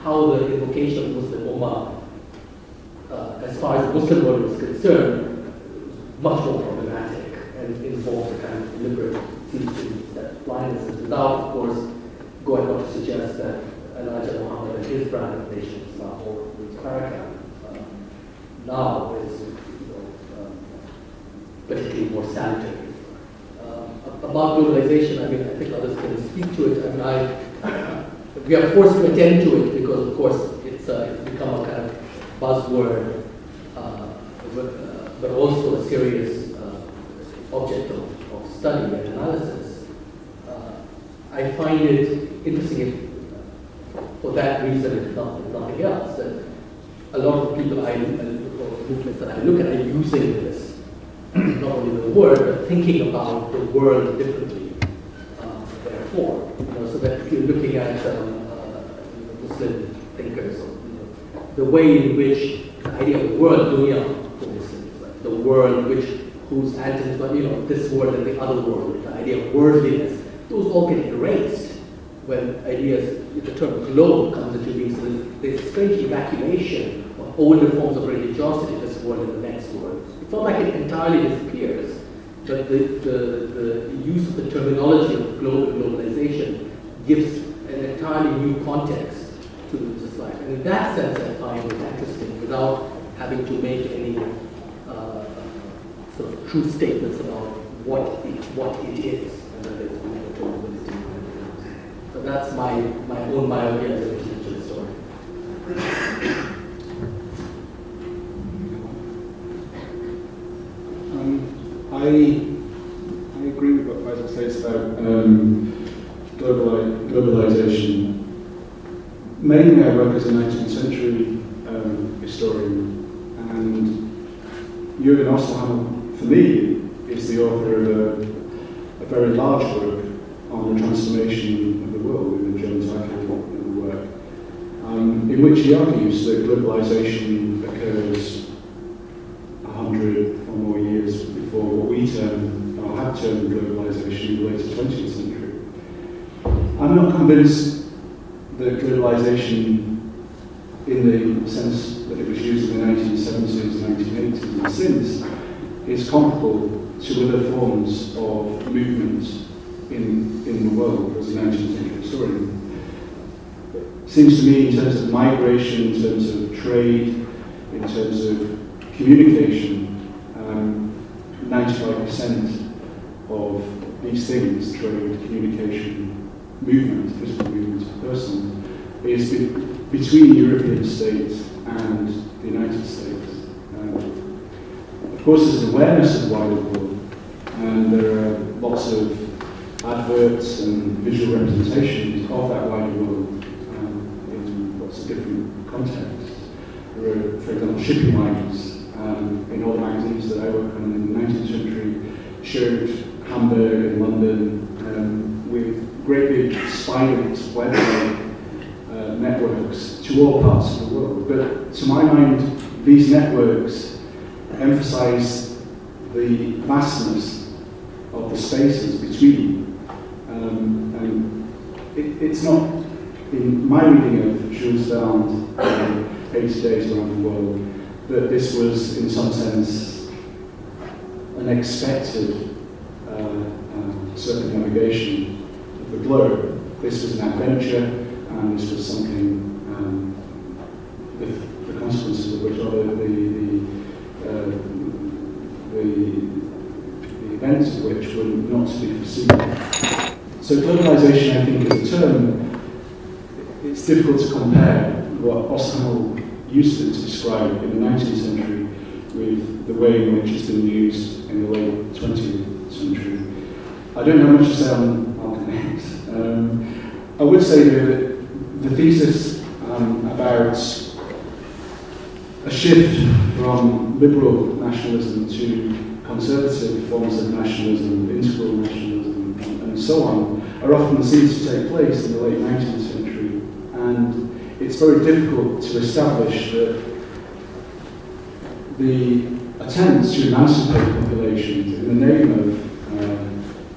[SPEAKER 4] the invocation of Muslim Ummah, as far as the Muslim world is concerned, is much more problematic and involves a kind of deliberate, seems to be that blindness, without, of course, going on to suggest that Elijah Muhammad and his brand of Nation of Islam or America now is particularly more salutary. About globalization, I think others can speak to it. We are forced to attend to it because, of course, it's become a kind of buzzword, but also a serious object of study and analysis. I find it interesting for that reason, if nothing else, that a lot of people movements that I look at are using this. Not only the word, but thinking about the world differently. Therefore, so that if you're looking at Muslim thinkers, the way in which the idea of world, dunya, for instance, like the world whose antonyms are, this world and the other world, the idea of worldliness, those all get erased when the term globe comes into being. So there's a strange evacuation of older forms of religiosity in this world and the next world. It's not like it entirely disappears, but the use of the terminology of globalization gives an entirely new context to this life. And in that sense, I find it interesting without having to make any sort of true statements about what it is. And that is so that's my own myopia as a literature story.
[SPEAKER 2] I agree with what Faisal says about globalization. Mainly I work as a 19th century historian, and Jürgen Osterhammer, for me, is the author of a very large work on the transformation of the world in the German Psychoanalytic work, in which he argues that globalization occurs 100 or more years before what we term, or have termed globalization in the later 20th century. I'm not convinced that globalization, in the sense that it was used in the 1970s, 1980s, and since, is comparable to other forms of movement in the world as a 19th century historian. It seems to me, in terms of migration, in terms of trade, in terms of communication, 95% of these things, trade, communication, movement, physical movement, personal, is between European states and the United States. Of course, there's an awareness of the wider world, and there are lots of adverts and visual representations of that wider world in lots of different contexts. There are, for example, shipping lines in all the magazines that I work on in the 19th century showed Hamburg and London with great big spiraled web networks to all parts of the world. But to my mind, these networks emphasize the vastness of the spaces between. And it's not, in my reading of Jules Verne's 80 Days Around the World, that this was, in some sense, an expected circumnavigation of the globe. This was an adventure, and this was something, the consequences of which are the events of which were not to be foreseen. So globalization, I think, is a term, it's difficult to compare what Osterhammer used it to describe in the 19th century with the way in which it's been used in the late 20th century. I don't know much to say on X. I would say that the thesis about a shift from liberal nationalism to conservative forms of nationalism, integral nationalism, and so on, are often seen to take place in the late 19th century. And it's very difficult to establish that the attempts to emancipate populations in the name of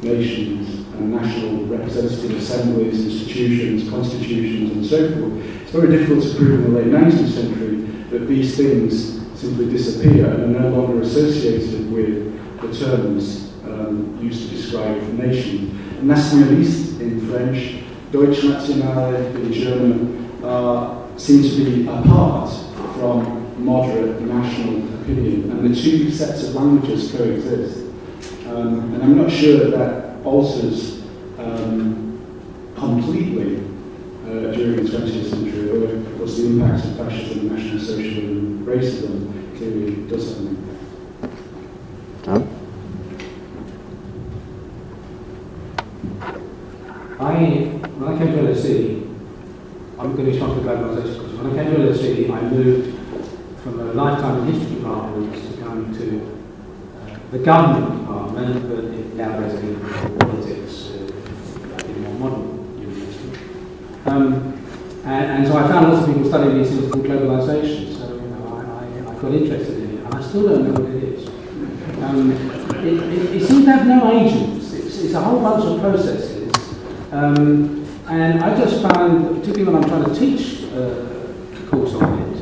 [SPEAKER 2] nations and national representative assemblies, institutions, constitutions, and so forth, it's very difficult to prove in the late 19th century that these things simply disappear and are no longer associated with the terms used to describe nations. Nationalist in French, Deutschnationale in German, seem to be apart from moderate national opinion, and the two sets of languages coexist. And I'm not sure that alters completely during the 20th century, although of course the impact of fascism, national socialism, and racism clearly does have an impact.
[SPEAKER 1] Tom?
[SPEAKER 5] When I came to LSE, I'm going to talk about globalization because when I came to LSE, I moved from a lifetime in history department to going to the government department, but it nowadays being politics, in more modern university. And so I found lots of people studying these things called globalization. So got interested in it, and I still don't know what it is. It seems to have no agents. It's a whole bunch of processes, and I just found, particularly when I'm trying to teach a course on it,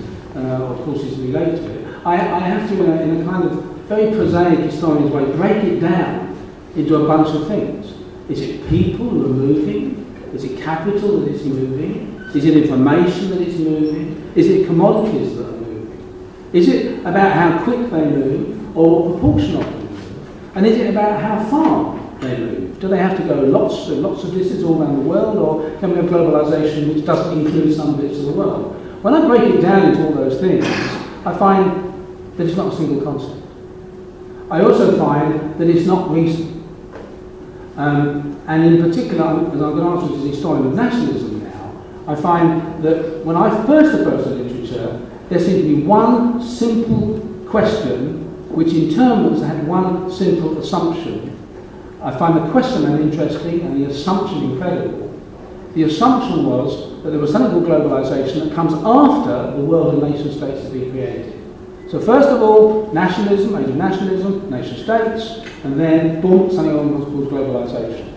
[SPEAKER 5] or courses relate to it, I have to, in a kind of very prosaic historian's way, break it down into a bunch of things. Is it people who are moving? Is it capital that is moving? Is it information that is moving? Is it commodities that are moving? Is it about how quick they move or proportion of them move? And is it about how far they move? Do they have to go lots of distance all around the world, or can we have globalization which doesn't include some bits of the world? When I break it down into all those things, I find that it's not a single concept. I also find that it's not recent. And in particular, as I'm going to answer as a historian of nationalism now, I find that when I first approached the literature, there seemed to be one simple question which in turn had one simple assumption. I find the question uninteresting and the assumption incredible. The assumption was that there was something called globalization that comes after the world and nation states have been created. So first of all, nationalism, age of nationalism, nation states, and then, boom, something called globalization.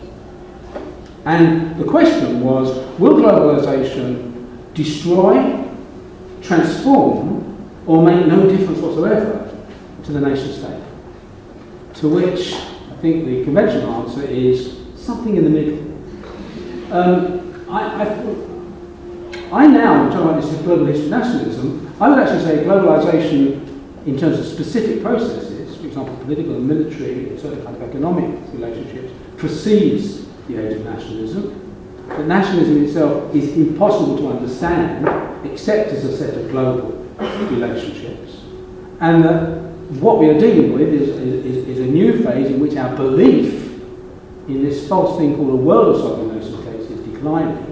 [SPEAKER 5] And the question was, will globalization destroy, transform, or make no difference whatsoever to the nation state? To which I think the conventional answer is something in the middle. I now, talking about this global history of nationalism, I would actually say globalization in terms of specific processes, for example, political and military and certain kind of economic relationships, precedes the age of nationalism. But nationalism itself is impossible to understand except as a set of global relationships. And what we are dealing with is a new phase in which our belief in this false thing called a world of sovereign nation states is declining,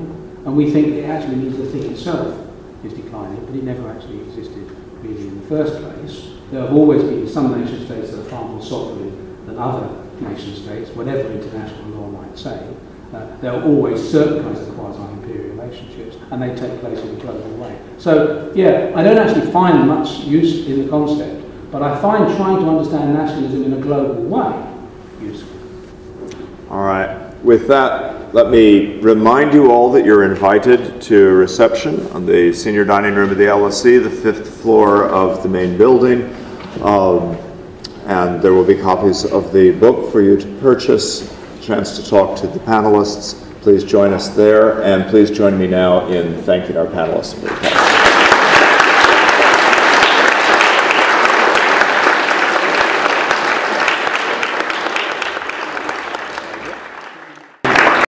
[SPEAKER 5] and we think it actually means the thing itself is declining, but it never actually existed really in the first place. There have always been some nation states that are far more sovereign than other nation states, whatever international law might say. There are always certain kinds of quasi-imperial relationships, and they take place in a global way. So, yeah, I don't actually find much use in the concept, but I find trying to understand nationalism in a global way useful.
[SPEAKER 1] All right. With that, let me remind you all that you're invited to a reception on the senior dining room of the LSE, the 5th floor of the main building. And there will be copies of the book for you to purchase, a chance to talk to the panelists. Please join us there, and please join me now in thanking our panelists for the talk.